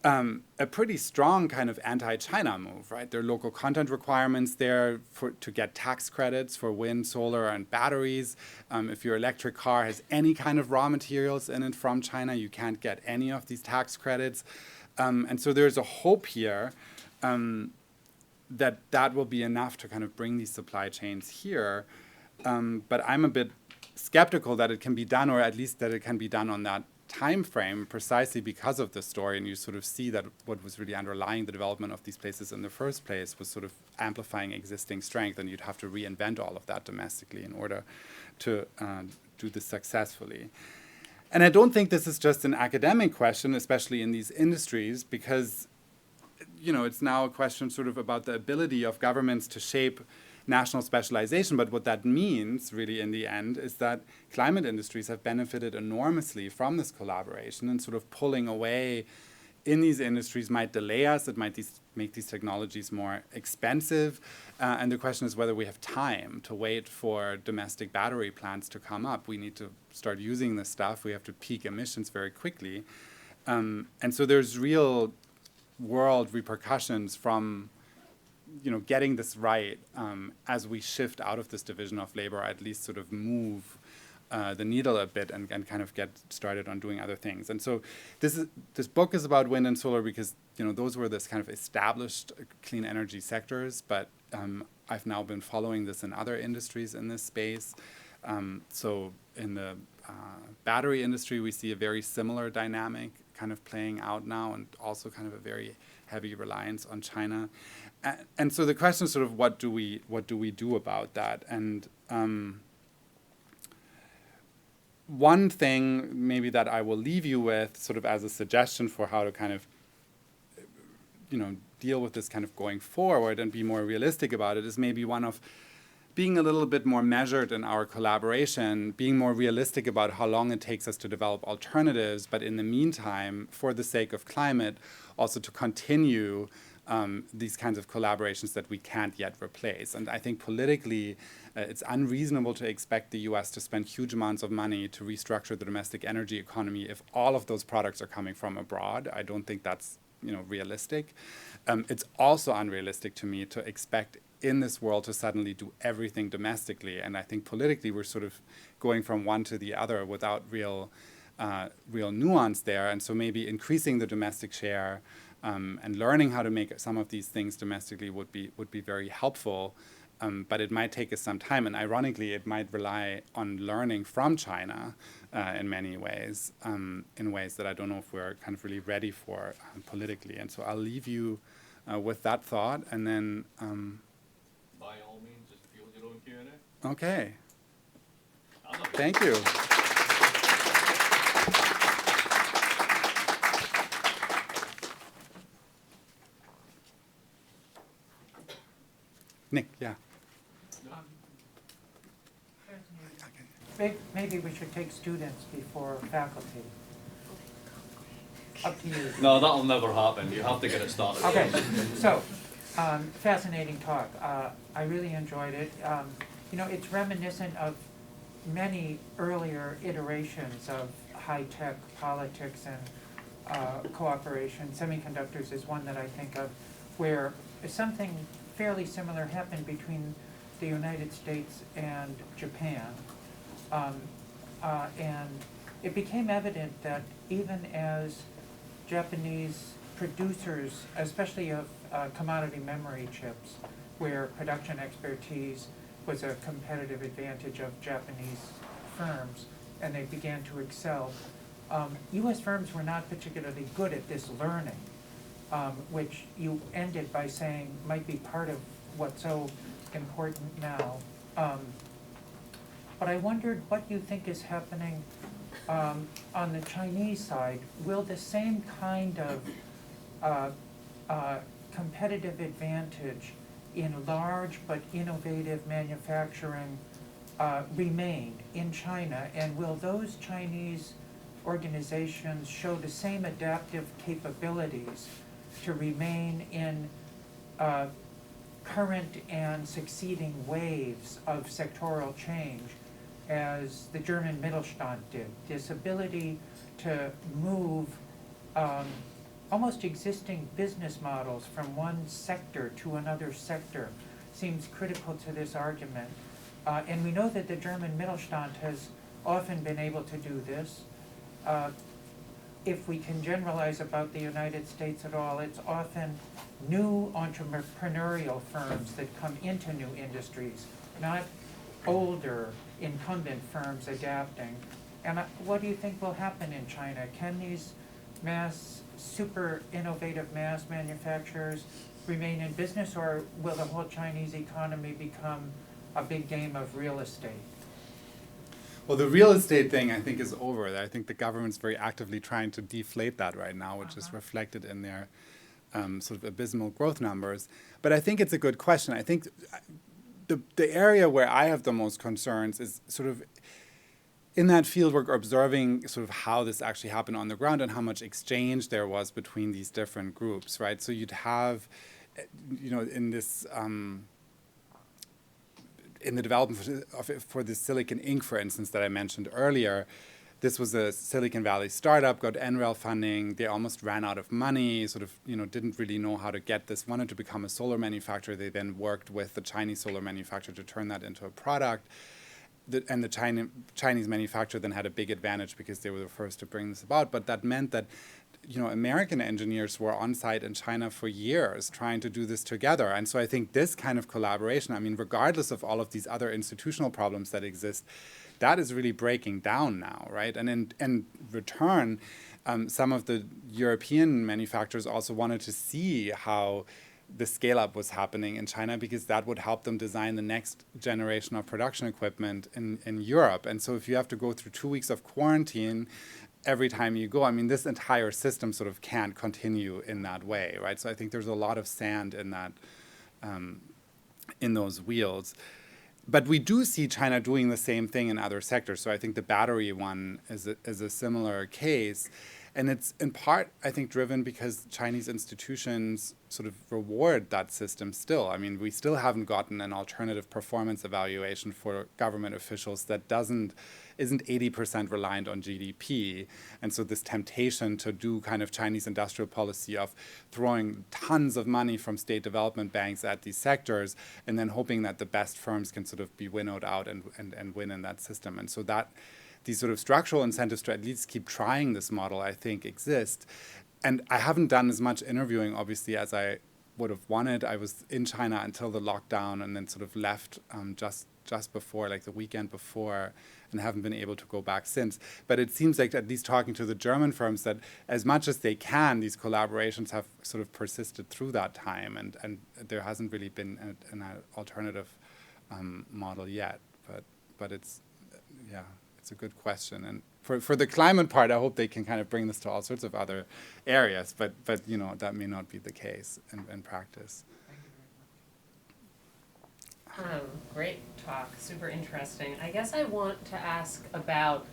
a pretty strong kind of anti-China move, right? There are local content requirements there to get tax credits for wind, solar, and batteries. If your electric car has any kind of raw materials in it from China, you can't get any of these tax credits. And so there's a hope here that will be enough to kind of bring these supply chains here. But I'm a bit skeptical that it can be done, or at least that it can be done on that time frame, precisely because of the story. And you sort of see that what was really underlying the development of these places in the first place was sort of amplifying existing strength, and you'd have to reinvent all of that domestically in order to do this successfully. And I don't think this is just an academic question, especially in these industries, because it's now a question sort of about the ability of governments to shape national specialization. But what that means really in the end is that climate industries have benefited enormously from this collaboration, and sort of pulling away in these industries might delay us. It might make these technologies more expensive. And the question is whether we have time to wait for domestic battery plants to come up. We need to start using this stuff. We have to peak emissions very quickly. And so there's real world repercussions from getting this right as we shift out of this division of labor, or at least sort of move the needle a bit and kind of get started on doing other things. And so this book is about wind and solar because those were this kind of established clean energy sectors, but I've now been following this in other industries in this space. So in the battery industry, we see a very similar dynamic kind of playing out now, and also kind of a very heavy reliance on China. And so the question is sort of what do we do about that? And one thing maybe that I will leave you with sort of as a suggestion for how to kind of deal with this kind of going forward and be more realistic about it is maybe one of being a little bit more measured in our collaboration, being more realistic about how long it takes us to develop alternatives, but in the meantime, for the sake of climate, also to continue these kinds of collaborations that we can't yet replace. And I think politically, it's unreasonable to expect the US to spend huge amounts of money to restructure the domestic energy economy if all of those products are coming from abroad. I don't think that's realistic. It's also unrealistic to me to expect in this world to suddenly do everything domestically. And I think politically we're sort of going from one to the other without real nuance there. And so maybe increasing the domestic share and learning how to make some of these things domestically would be very helpful. But it might take us some time. And ironically, it might rely on learning from China in many ways, in ways that I don't know if we're kind of really ready for politically. And so I'll leave you with that thought, and then by all means, just field your own Q&A. Okay. Thank you. Nick, yeah. Maybe we should take students before faculty. Up to you. No, that'll never happen. You have to get it started. Okay, so, fascinating talk. I really enjoyed it. It's reminiscent of many earlier iterations of high-tech politics and cooperation. Semiconductors is one that I think of, where something fairly similar happened between the United States and Japan. And it became evident that even as Japanese producers, especially of commodity memory chips, where production expertise was a competitive advantage of Japanese firms, and they began to excel, U.S. firms were not particularly good at this learning, which you ended by saying might be part of what's so important now. But I wondered what you think is happening on the Chinese side. Will the same kind of competitive advantage in large but innovative manufacturing remain in China? And will those Chinese organizations show the same adaptive capabilities to remain in current and succeeding waves of sectoral change as the German Mittelstand did? This ability to move almost existing business models from one sector to another sector seems critical to this argument. And we know that the German Mittelstand has often been able to do this. If we can generalize about the United States at all, it's often new entrepreneurial firms that come into new industries, not older incumbent firms adapting. And what do you think will happen in China? Can these super innovative mass manufacturers remain in business, or will the whole Chinese economy become a big game of real estate? Well, the real estate thing, I think, is over. I think the government's very actively trying to deflate that right now, which is reflected in their sort of abysmal growth numbers. But I think it's a good question. I think the area where I have the most concerns is sort of in that field we're observing sort of how this actually happened on the ground and how much exchange there was between these different groups, right? So you'd have, in this in the development for the Silicon Inc., for instance, that I mentioned earlier, this was a Silicon Valley startup, got NREL funding. They almost ran out of money, sort of, didn't really know how to get this, wanted to become a solar manufacturer. They then worked with the Chinese solar manufacturer to turn that into a product. And the Chinese manufacturer then had a big advantage because they were the first to bring this about. But that meant that, American engineers were on site in China for years trying to do this together. And so I think this kind of collaboration, I mean, regardless of all of these other institutional problems that exist, that is really breaking down now, right? And in return, some of the European manufacturers also wanted to see how the scale-up was happening in China, because that would help them design the next generation of production equipment in Europe. And so if you have to go through 2 weeks of quarantine every time you go, I mean, this entire system sort of can't continue in that way, right? So I think there's a lot of sand in that, in those wheels. But we do see China doing the same thing in other sectors. So I think the battery one is a similar case. And it's in part, I think, driven because Chinese institutions sort of reward that system still. I mean, we still haven't gotten an alternative performance evaluation for government officials that isn't 80% reliant on GDP. And so this temptation to do kind of Chinese industrial policy of throwing tons of money from state development banks at these sectors and then hoping that the best firms can sort of be winnowed out and win in that system. And so that these sort of structural incentives to at least keep trying this model, I think, exist. And I haven't done as much interviewing, obviously, as I would have wanted. I was in China until the lockdown and then sort of left just before, like the weekend before, and haven't been able to go back since. But it seems like, at least talking to the German firms, that as much as they can, these collaborations have sort of persisted through that time, and there hasn't really been an alternative model yet. but it's it's a good question. And for the climate part, I hope they can kind of bring this to all sorts of other areas, but that may not be the case in practice. Great talk, super interesting. I guess I want to ask about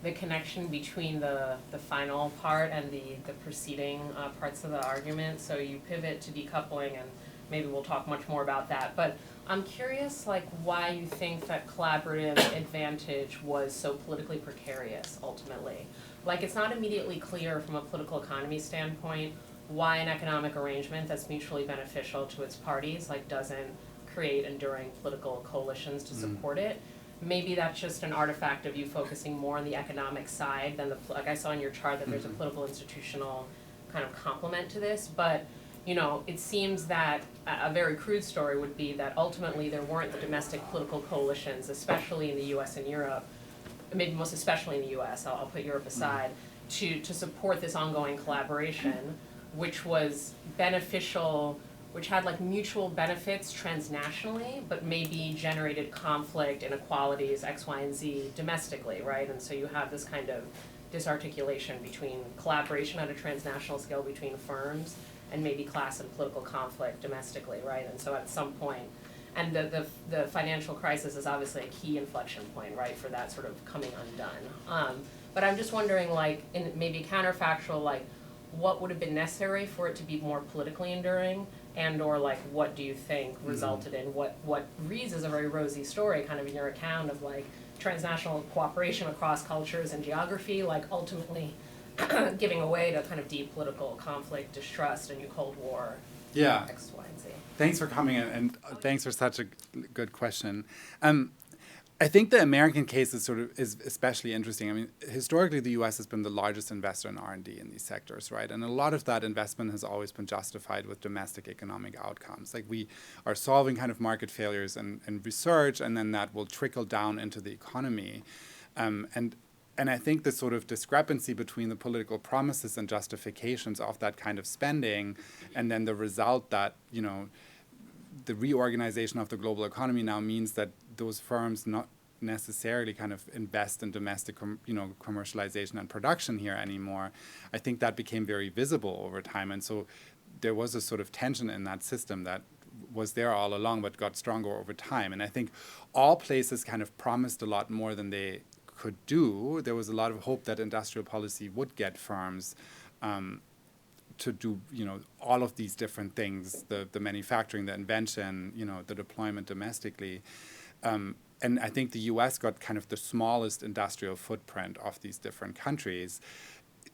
the connection between the final part and the preceding parts of the argument. So you pivot to decoupling, and maybe we'll talk much more about that. But I'm curious, like, why you think that collaborative advantage was so politically precarious, ultimately. Like, it's not immediately clear from a political economy standpoint why an economic arrangement that's mutually beneficial to its parties, like, doesn't create enduring political coalitions to support it. Maybe that's just an artifact of you focusing more on the economic side than like I saw in your chart that there's a political institutional kind of complement to this, but it seems that a very crude story would be that ultimately there weren't the domestic political coalitions, especially in the US and Europe, maybe most especially in the US, I'll put Europe aside, to support this ongoing collaboration, which was beneficial, which had like mutual benefits transnationally, but maybe generated conflict, inequalities, X, Y, and Z domestically, right? And so you have this kind of disarticulation between collaboration at a transnational scale between firms and maybe class and political conflict domestically, right? And so at some point, and the financial crisis is obviously a key inflection point, right, for that sort of coming undone. But I'm just wondering, like, in maybe counterfactual, like, what would have been necessary for it to be more politically enduring, and or like what do you think resulted in what reads as a very rosy story kind of in your account of like transnational cooperation across cultures and geography, like ultimately giving away to kind of deep political conflict, distrust, and new Cold War, X, Y, and Z. Thanks for coming in, and thanks for such a good question. I think the American case is especially interesting. I mean, historically, the U.S. has been the largest investor in R&D in these sectors, right? And a lot of that investment has always been justified with domestic economic outcomes. Like, we are solving kind of market failures and research, and then that will trickle down into the economy. And I think the sort of discrepancy between the political promises and justifications of that kind of spending, and then the result that, the reorganization of the global economy now means that those firms not necessarily kind of invest in domestic, commercialization and production here anymore. I think that became very visible over time. And so there was a sort of tension in that system that was there all along, but got stronger over time. And I think all places kind of promised a lot more than they could do. There was a lot of hope that industrial policy would get firms to do, all of these different things, the manufacturing, the invention, the deployment domestically. And I think the US got kind of the smallest industrial footprint of these different countries.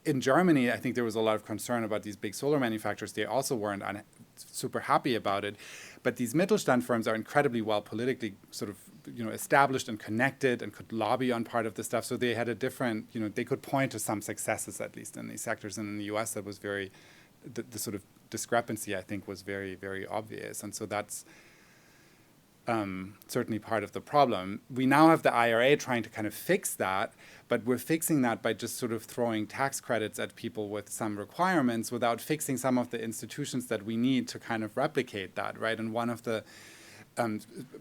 In Germany, I think there was a lot of concern about these big solar manufacturers. They also weren't super happy about it. But these Mittelstand firms are incredibly well politically sort of, established and connected and could lobby on part of the stuff. So they had a different, they could point to some successes, at least in these sectors. And in the US, that was very, the sort of discrepancy, I think, was very, very obvious. And so that's certainly part of the problem. We now have the IRA trying to kind of fix that, but we're fixing that by just sort of throwing tax credits at people with some requirements without fixing some of the institutions that we need to kind of replicate that, right? And one of the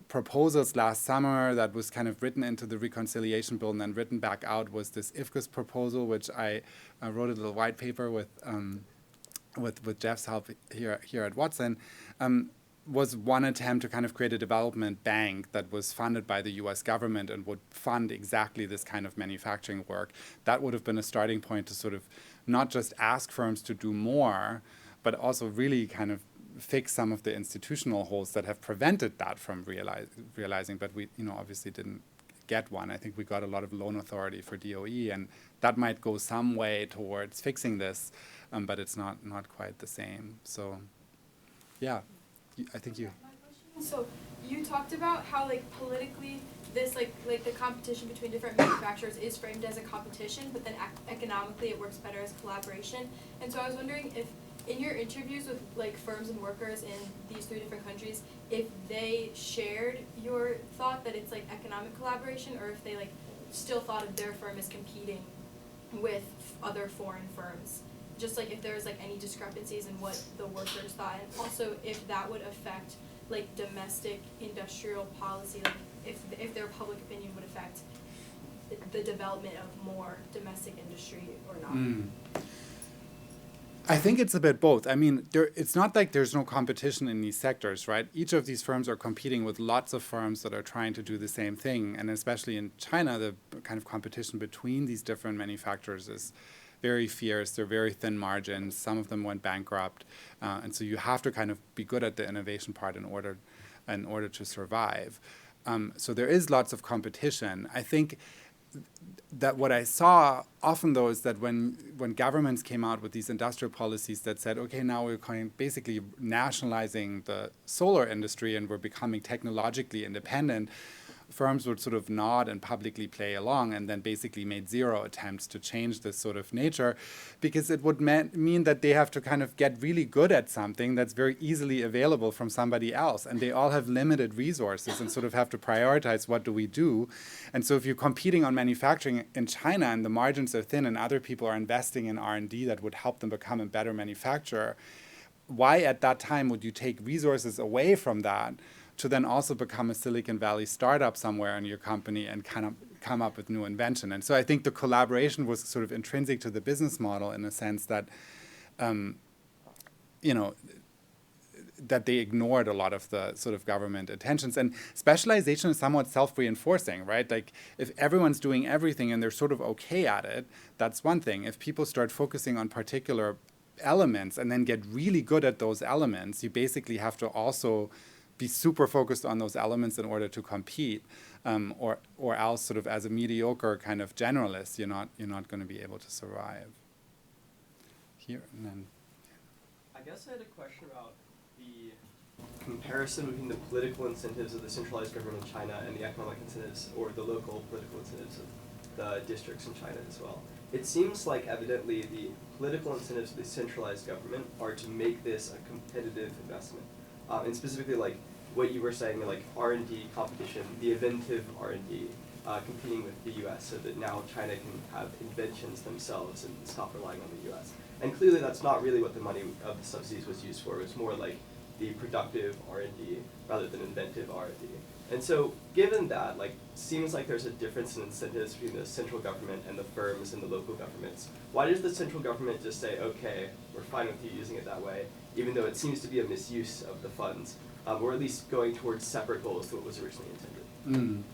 proposals last summer that was kind of written into the reconciliation bill and then written back out was this IFCUS proposal, which I wrote a little white paper with Jeff's help here at Watson. Was one attempt to kind of create a development bank that was funded by the US government and would fund exactly this kind of manufacturing work. That would have been a starting point to sort of not just ask firms to do more, but also really kind of fix some of the institutional holes that have prevented that from realizing. But we, obviously didn't get one. I think we got a lot of loan authority for DOE, and that might go some way towards fixing this, but it's not quite the same. So, yeah. I think you. So you talked about how politically this like the competition between different manufacturers is framed as a competition, but then economically it works better as collaboration. And so I was wondering if in your interviews with firms and workers in these 3 different countries, if they shared your thought that it's economic collaboration, or if they still thought of their firm as competing with other foreign firms. Just if there was any discrepancies in what the workers thought, and also if that would affect domestic industrial policy, if their public opinion would affect the development of more domestic industry or not. I think it's a bit both. I mean, it's not like there's no competition in these sectors, right? Each of these firms are competing with lots of firms that are trying to do the same thing. And especially in China, the kind of competition between these different manufacturers is very fierce. They're very thin margins. Some of them went bankrupt. And so you have to kind of be good at the innovation part in order to survive. So there is lots of competition. I think that what I saw often, though, is that when governments came out with these industrial policies that said, okay, now we're basically nationalizing the solar industry and we're becoming technologically independent, firms would sort of nod and publicly play along, and then basically made zero attempts to change this sort of nature, because it would mean that they have to kind of get really good at something that's very easily available from somebody else, and they all have limited resources and sort of have to prioritize what do we do. And so if you're competing on manufacturing in China and the margins are thin and other people are investing in R&D that would help them become a better manufacturer, why at that time would you take resources away from that to then also become a Silicon Valley startup somewhere in your company and kind of come up with new invention? And so I think the collaboration was sort of intrinsic to the business model in a sense that, that they ignored a lot of the sort of government attentions. And specialization is somewhat self-reinforcing, right? Like if everyone's doing everything and they're sort of okay at it, that's one thing. If people start focusing on particular elements and then get really good at those elements, you basically have to also be super focused on those elements in order to compete, or else sort of as a mediocre kind of generalist, you're not going to be able to survive. Here and then. I guess I had a question about the comparison between the political incentives of the centralized government in China and the economic incentives or the local political incentives of the districts in China as well. It seems like evidently the political incentives of the centralized government are to make this a competitive investment. And specifically like what you were saying, like R&D competition, the inventive R&D competing with the US so that now China can have inventions themselves and stop relying on the US. And clearly that's not really what the money of the subsidies was used for. It was more like the productive R&D rather than inventive R&D. And so given that, like, seems like there's a difference in incentives between the central government and the firms and the local governments. Why does the central government just say, okay, we're fine with you using it that way, even though it seems to be a misuse of the funds, or at least going towards separate goals to what was originally intended?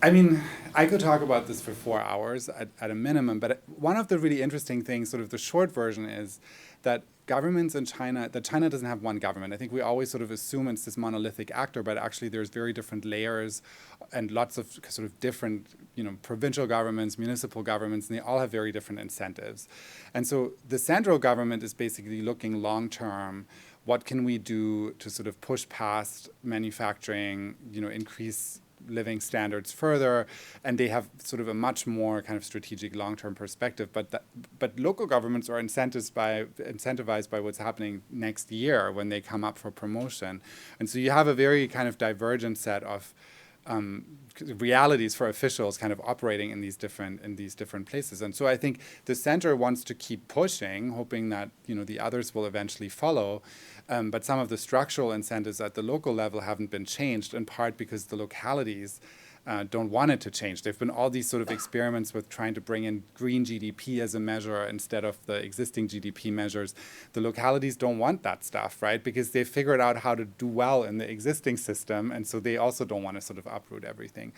I mean, I could talk about this for 4 hours at a minimum, but one of the really interesting things, sort of the short version, is that governments in China, that China doesn't have one government. I think we always sort of assume it's this monolithic actor, but actually there's very different layers and lots of sort of different, provincial governments, municipal governments, and they all have very different incentives. And so the central government is basically looking long term. What can we do to sort of push past manufacturing, increase living standards further, and they have sort of a much more kind of strategic long-term perspective. But local governments are incentivized by what's happening next year when they come up for promotion, and so you have a very kind of divergent set of realities for officials kind of operating in these different places. And so I think the center wants to keep pushing, hoping that the others will eventually follow. But some of the structural incentives at the local level haven't been changed, in part because the localities don't want it to change. There have been all these sort of experiments with trying to bring in green GDP as a measure instead of the existing GDP measures. The localities don't want that stuff, right? Because they figured out how to do well in the existing system, and so they also don't want to sort of uproot everything.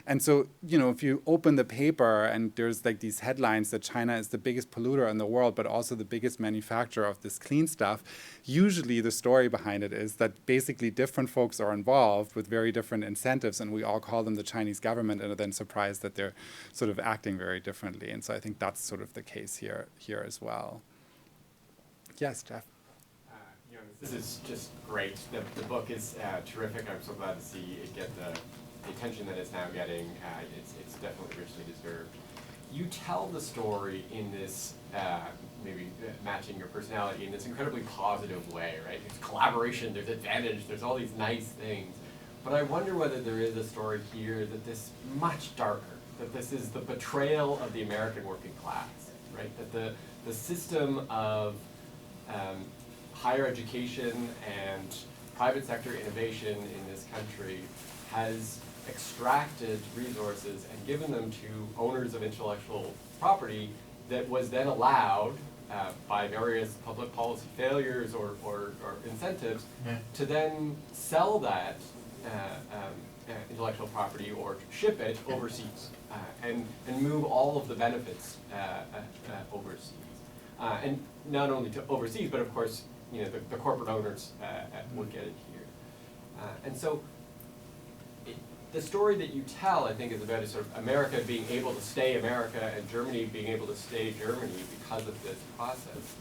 And so, if you open the paper and there's like these headlines that China is the biggest polluter in the world, but also the biggest manufacturer of this clean stuff, usually the story behind it is that basically different folks are involved with very different incentives, and we all call them the Chinese government and are then surprised that they're sort of acting very differently. And so I think that's sort of the case here as well. Yes, Jeff? This is just great. The book is terrific. I'm so glad to see it get the attention that it's now getting. It's definitely richly deserved. You tell the story in this, maybe matching your personality, in this incredibly positive way, right? It's collaboration, there's advantage, there's all these nice things. But I wonder whether there is a story here that is much darker, that this is the betrayal of the American working class, right? That the system of higher education and private sector innovation in this country has extracted resources and given them to owners of intellectual property that was then allowed by various public policy failures or incentives to then sell that intellectual property or ship it overseas and move all of the benefits overseas. And not only to overseas, but of course, the corporate owners would get it here. And so the story that you tell, I think, is about sort of America being able to stay America and Germany being able to stay Germany because of this process.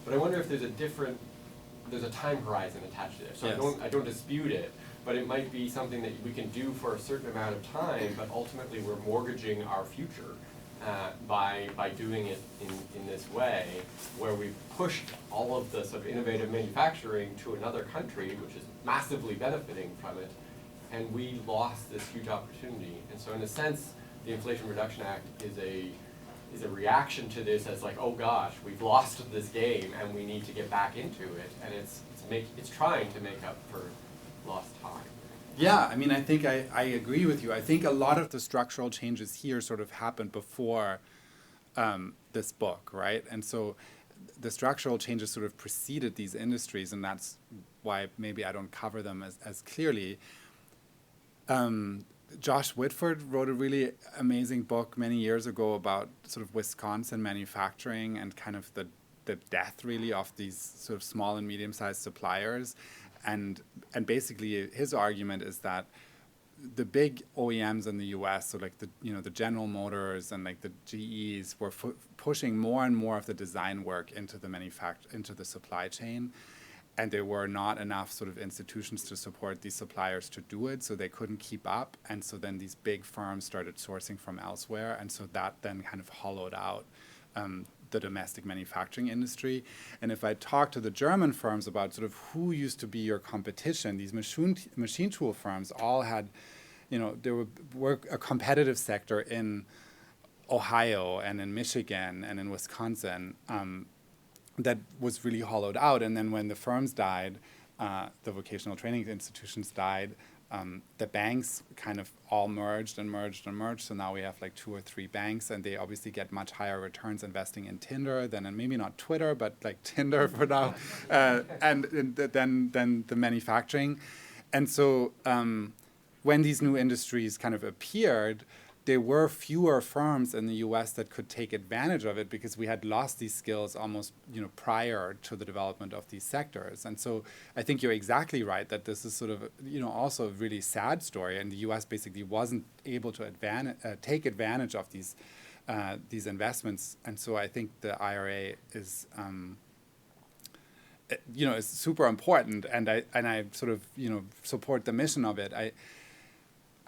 But I wonder if there's a time horizon attached to this. So yes. I don't dispute it, but it might be something that we can do for a certain amount of time, but ultimately we're mortgaging our future by doing it in this way, where we've pushed all of the sort of innovative manufacturing to another country, which is massively benefiting from it, and we lost this huge opportunity. And so in a sense, the Inflation Reduction Act is a reaction to this as like, oh gosh, we've lost this game and we need to get back into it. And it's trying to make up for lost time. Yeah, I mean, I think I agree with you. I think a lot of the structural changes here sort of happened before this book, right? And so the structural changes sort of preceded these industries, and that's why maybe I don't cover them as clearly. Josh Whitford wrote a really amazing book many years ago about sort of Wisconsin manufacturing and kind of the death really of these sort of small and medium-sized suppliers. And basically his argument is that the big OEMs in the US, so like the General Motors and like the GEs, were pushing more and more of the design work into the supply chain. And there were not enough sort of institutions to support these suppliers to do it, so they couldn't keep up. And so then these big firms started sourcing from elsewhere, and so that then kind of hollowed out the domestic manufacturing industry. And if I talk to the German firms about sort of who used to be your competition, these machine tool firms all had, there were a competitive sector in Ohio and in Michigan and in Wisconsin, that was really hollowed out. And then when the firms died, the vocational training institutions died, the banks kind of all merged and merged and merged. So now we have like 2 or 3 banks, and they obviously get much higher returns investing in Tinder than in maybe not Twitter, but like Tinder for now, and then the manufacturing. And so when these new industries kind of appeared, there were fewer firms in the US that could take advantage of it because we had lost these skills almost prior to the development of these sectors. And so I think you're exactly right that this is sort of also a really sad story, and the US basically wasn't able to take advantage of these investments. And so I think the IRA is is super important, and I sort of support the mission of it.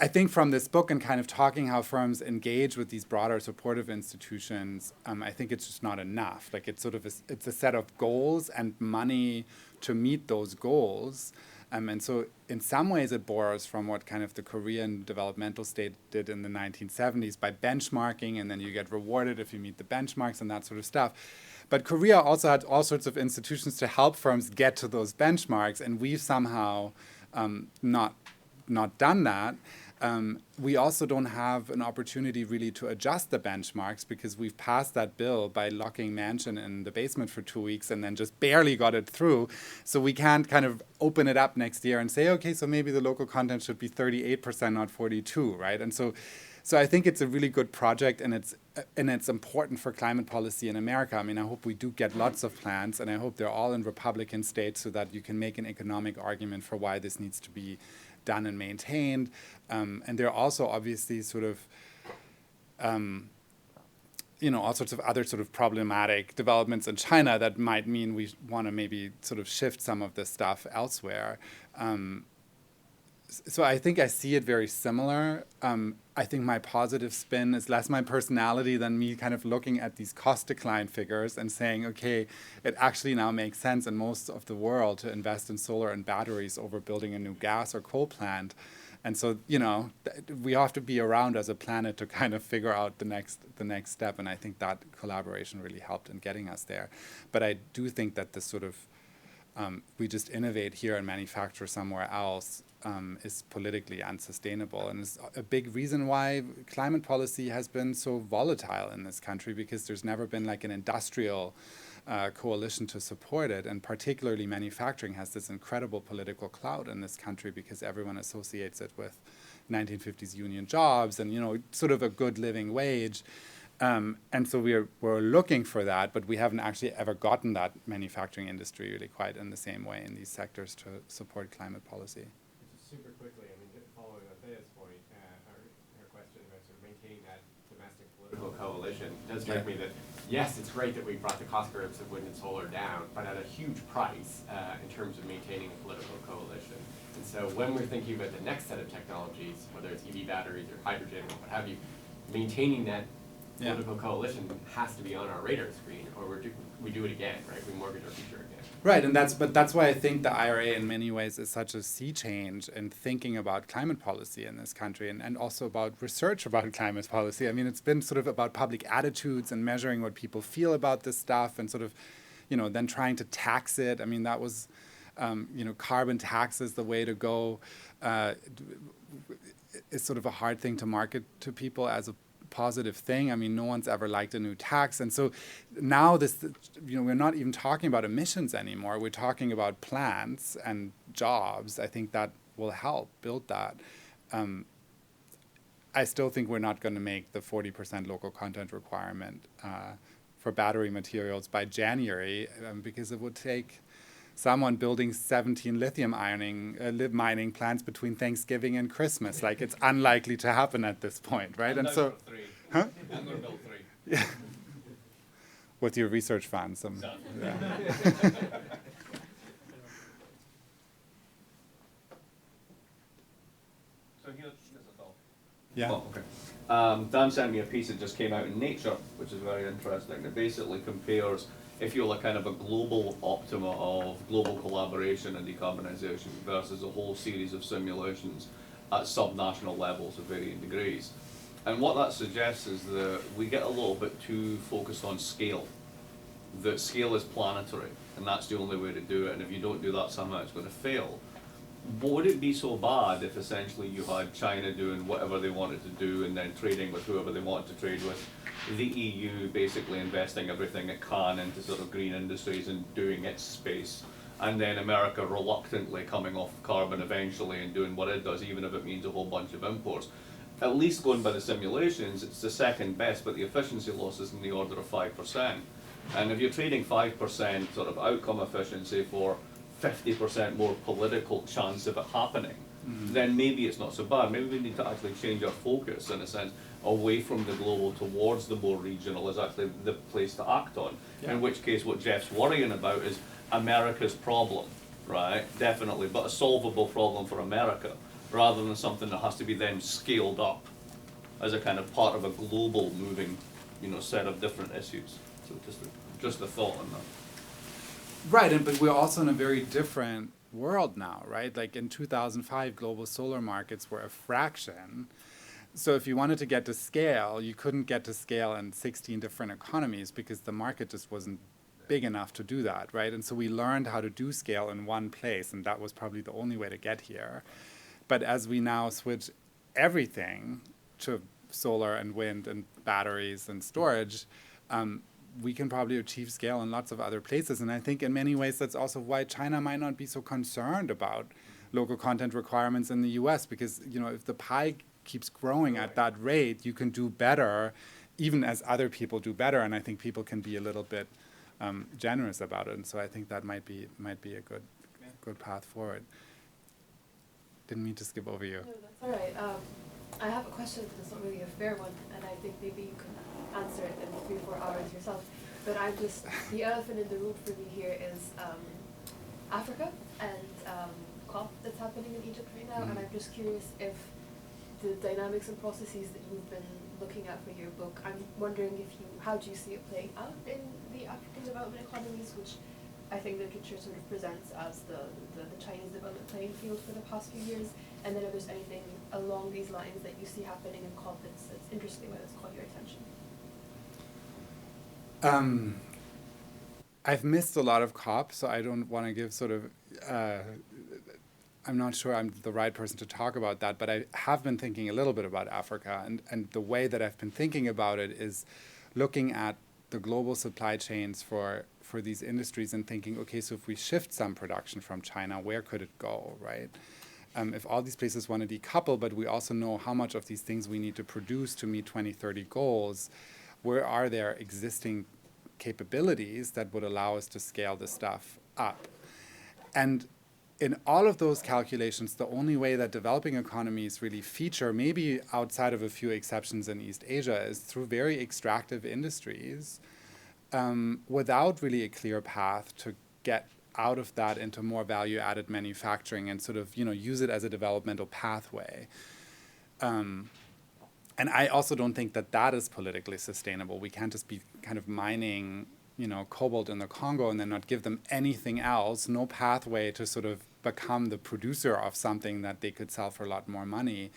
I think from this book and kind of talking how firms engage with these broader supportive institutions, I think it's just not enough. Like it's a set of goals and money to meet those goals. And so in some ways it borrows from what kind of the Korean developmental state did in the 1970s by benchmarking, and then you get rewarded if you meet the benchmarks and that sort of stuff. But Korea also had all sorts of institutions to help firms get to those benchmarks, and we've somehow not done that. We also don't have an opportunity really to adjust the benchmarks because we've passed that bill by locking Manchin in the basement for 2 weeks and then just barely got it through. So we can't kind of open it up next year and say, okay, so maybe the local content should be 38%, not 42%, right? And so I think it's a really good project, and it's important for climate policy in America. I mean, I hope we do get lots of plans, and I hope they're all in Republican states so that you can make an economic argument for why this needs to be done and maintained. And there are also obviously sort of, all sorts of other sort of problematic developments in China that might mean we want to maybe sort of shift some of this stuff elsewhere. So I think I see it very similar. I think my positive spin is less my personality than me kind of looking at these cost decline figures and saying, okay, it actually now makes sense in most of the world to invest in solar and batteries over building a new gas or coal plant. And so, we have to be around as a planet to kind of figure out the next step. And I think that collaboration really helped in getting us there. But I do think that this sort of we just innovate here and manufacture somewhere else is politically unsustainable. And it's a big reason why climate policy has been so volatile in this country, because there's never been like an industrial coalition to support it. And particularly manufacturing has this incredible political clout in this country because everyone associates it with 1950s union jobs and, you know, sort of a good living wage. And so we're looking for that, but we haven't actually ever gotten that manufacturing industry really quite in the same way in these sectors to support climate policy. Just super quickly, I mean, following on Thea's point, her question about sort of maintaining that domestic political coalition, it does strike me that, yes, it's great that we brought the cost curves of wind and solar down, but at a huge price in terms of maintaining a political coalition. And so when we're thinking about the next set of technologies, whether it's EV batteries or hydrogen or what have you, maintaining that political coalition has to be on our radar screen, or we do it again, right? We mortgage our future again. Right, and that's why I think the IRA in many ways is such a sea change in thinking about climate policy in this country, and also about research about climate policy. I mean, it's been sort of about public attitudes and measuring what people feel about this stuff, and sort of, you know, then trying to tax it. I mean, that was, you know, carbon tax is the way to go. It's sort of a hard thing to market to people as a positive thing. I mean, no one's ever liked a new tax. And so now this, you know, we're not even talking about emissions anymore. We're talking about plants and jobs. I think that will help build that. I still think we're not going to make the 40% local content requirement for battery materials by January because it would take someone building 17 lithium mining plants between Thanksgiving and Christmas. Like, it's unlikely to happen at this point, right? And so, huh? I'm going to build 3. Yeah. With your research funds. Yeah. So here's a thought. Yeah. Oh, okay. Dan sent me a piece that just came out in Nature, which is very interesting. It basically compares, if you like, kind of a global optima of global collaboration and decarbonisation versus a whole series of simulations at subnational levels of varying degrees. And what that suggests is that we get a little bit too focused on scale. That scale is planetary, and that's the only way to do it, and if you don't do that, somehow it's going to fail. But would it be so bad if essentially you had China doing whatever they wanted to do and then trading with whoever they wanted to trade with, the EU basically investing everything it can into sort of green industries and doing its space, and then America reluctantly coming off carbon eventually and doing what it does, even if it means a whole bunch of imports? At least going by the simulations, it's the second best, but the efficiency loss is in the order of 5%. And if you're trading 5% sort of outcome efficiency for 50% more political chance of it happening, then maybe it's not so bad. Maybe we need to actually change our focus, in a sense, away from the global towards the more regional is actually the place to act on. Yeah. In which case, what Jeff's worrying about is America's problem, right? Definitely, but a solvable problem for America, rather than something that has to be then scaled up as a kind of part of a global moving, you know, set of different issues. So just a thought on that. Right, but we're also in a very different world now, right? Like in 2005, global solar markets were a fraction. So if you wanted to get to scale, you couldn't get to scale in 16 different economies because the market just wasn't big enough to do that, right? And so we learned how to do scale in one place, and that was probably the only way to get here. But as we now switch everything to solar and wind and batteries and storage, we can probably achieve scale in lots of other places. And I think in many ways that's also why China might not be so concerned about local content requirements in the US, because, you know, if the pie keeps growing at that rate, you can do better even as other people do better. And I think people can be a little bit generous about it. And so I think that might be a good path forward. Didn't mean to skip over you. No, that's all right. I have a question that's not really a fair one, and I think maybe you can answer it in 3 or 4 hours yourself. But the elephant in the room for me here is Africa and COP that's happening in Egypt right now. And I'm just curious if the dynamics and processes that you've been looking at for your book, I'm wondering how do you see it playing out in the African development economies, which I think literature sort of presents as the Chinese development playing field for the past few years, and then if there's anything along these lines that you see happening in COP that's interesting, that's caught your attention. I've missed a lot of COP, so I don't want to give sort of, I'm not sure I'm the right person to talk about that, but I have been thinking a little bit about Africa. And the way that I've been thinking about it is looking at the global supply chains for these industries and thinking, okay, so if we shift some production from China, where could it go, right? If all these places want to decouple, but we also know how much of these things we need to produce to meet 2030 goals, where are there existing capabilities that would allow us to scale this stuff up? And in all of those calculations, the only way that developing economies really feature, maybe outside of a few exceptions in East Asia, is through very extractive industries without really a clear path to get out of that into more value-added manufacturing and sort of, use it as a developmental pathway. And I also don't think that that is politically sustainable. We can't just be kind of mining, cobalt in the Congo and then not give them anything else, no pathway to sort of become the producer of something that they could sell for a lot more money,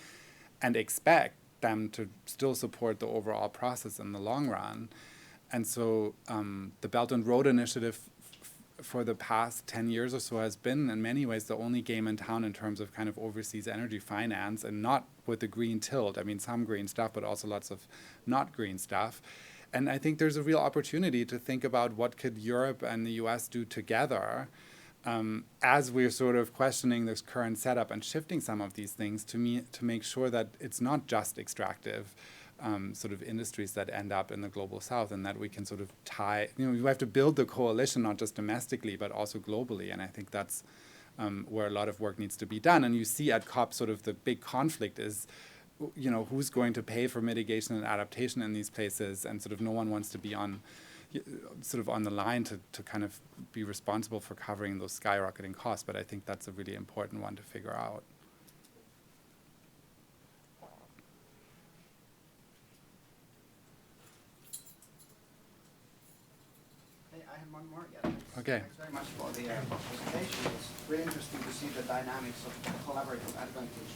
and expect them to still support the overall process in the long run. And so the Belt and Road Initiative for the past 10 years or so has been in many ways the only game in town in terms of kind of overseas energy finance, and not with the green tilt. I mean, some green stuff, but also lots of not green stuff. And I think there's a real opportunity to think about what could Europe and the US do together as we're sort of questioning this current setup and shifting some of these things to make sure that it's not just extractive sort of industries that end up in the global south, and that we can sort of tie, we have to build the coalition not just domestically but also globally. And I think that's where a lot of work needs to be done. And you see at COP sort of the big conflict is, who's going to pay for mitigation and adaptation in these places, and sort of no one wants to be on the line to kind of be responsible for covering those skyrocketing costs. But I think that's a really important one to figure out. I have one more. Yeah, Okay. Thanks very much for the presentation. It's really interesting to see the dynamics of collaborative advantage.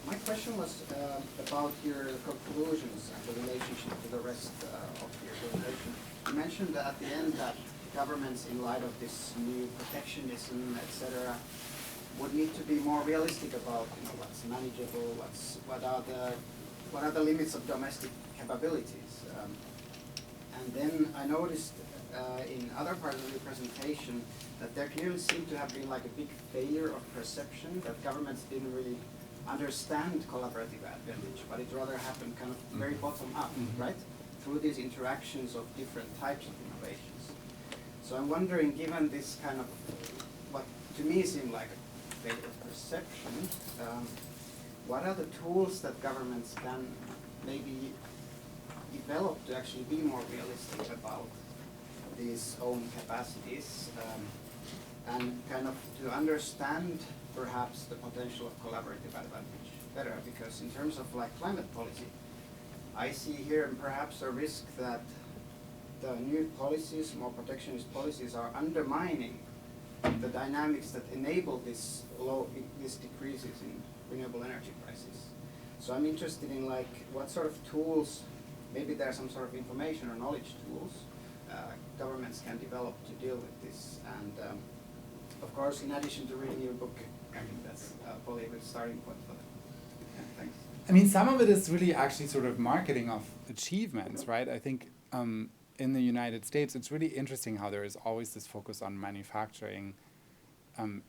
My question was about your conclusions and the relationship to the rest of your presentation. You mentioned at the end that governments, in light of this new protectionism, etc., would need to be more realistic about what's manageable, what are the limits of domestic capabilities. And then I noticed in other parts of your presentation that there clearly seemed to have been like a big failure of perception, that governments didn't really understand collaborative advantage, but it rather happened kind of very bottom up, right? Through these interactions of different types of innovations. So I'm wondering, given this kind of, what to me seemed like a failure of perception, what are the tools that governments can maybe develop to actually be more realistic about these own capacities, and kind of to understand perhaps the potential of collaborative advantage better? Because in terms of like climate policy, I see here perhaps a risk that the new policies, more protectionist policies, are undermining the dynamics that enable these decreases in renewable energy prices. So I'm interested in like what sort of tools, maybe there are some sort of information or knowledge tools governments can develop to deal with this. And of course, in addition to reading your book, I think that's probably a good starting point for that. Yeah, thanks. I mean, some of it is really actually sort of marketing of achievements, right? I think in the United States, it's really interesting how there is always this focus on manufacturing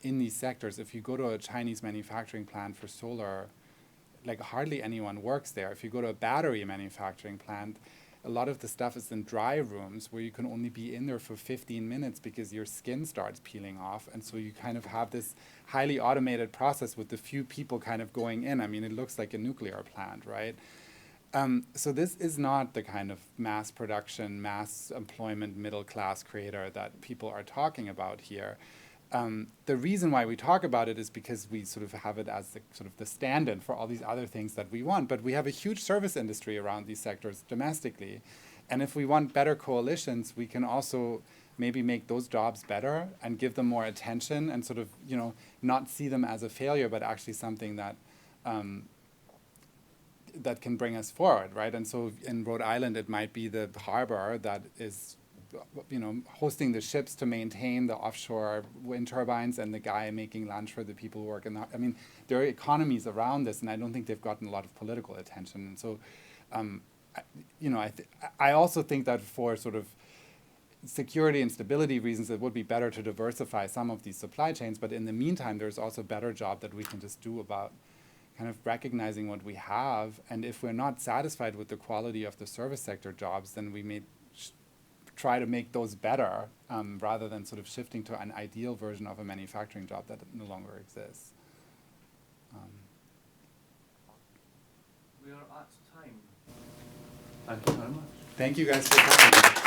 in these sectors. If you go to a Chinese manufacturing plant for solar, like hardly anyone works there. If you go to a battery manufacturing plant, a lot of the stuff is in dry rooms where you can only be in there for 15 minutes because your skin starts peeling off. And so you kind of have this highly automated process with the few people kind of going in. I mean, it looks like a nuclear plant, right? So this is not the kind of mass production, mass employment, middle class creator that people are talking about here. The reason why we talk about it is because we sort of have it as the, sort of the stand-in for all these other things that we want. But we have a huge service industry around these sectors domestically. And if we want better coalitions, we can also maybe make those jobs better and give them more attention and sort of, not see them as a failure, but actually something that that can bring us forward, right? And so in Rhode Island, it might be the harbor that is hosting the ships to maintain the offshore wind turbines and the guy making lunch for the people who work in the, I mean, there are economies around this, and I don't think they've gotten a lot of political attention. And so, I also think that for sort of security and stability reasons, it would be better to diversify some of these supply chains. But in the meantime, there's also a better job that we can just do about kind of recognizing what we have. And if we're not satisfied with the quality of the service sector jobs, then we may try to make those better rather than sort of shifting to an ideal version of a manufacturing job that no longer exists. We are at time. Thank you very much. Thank you guys for coming.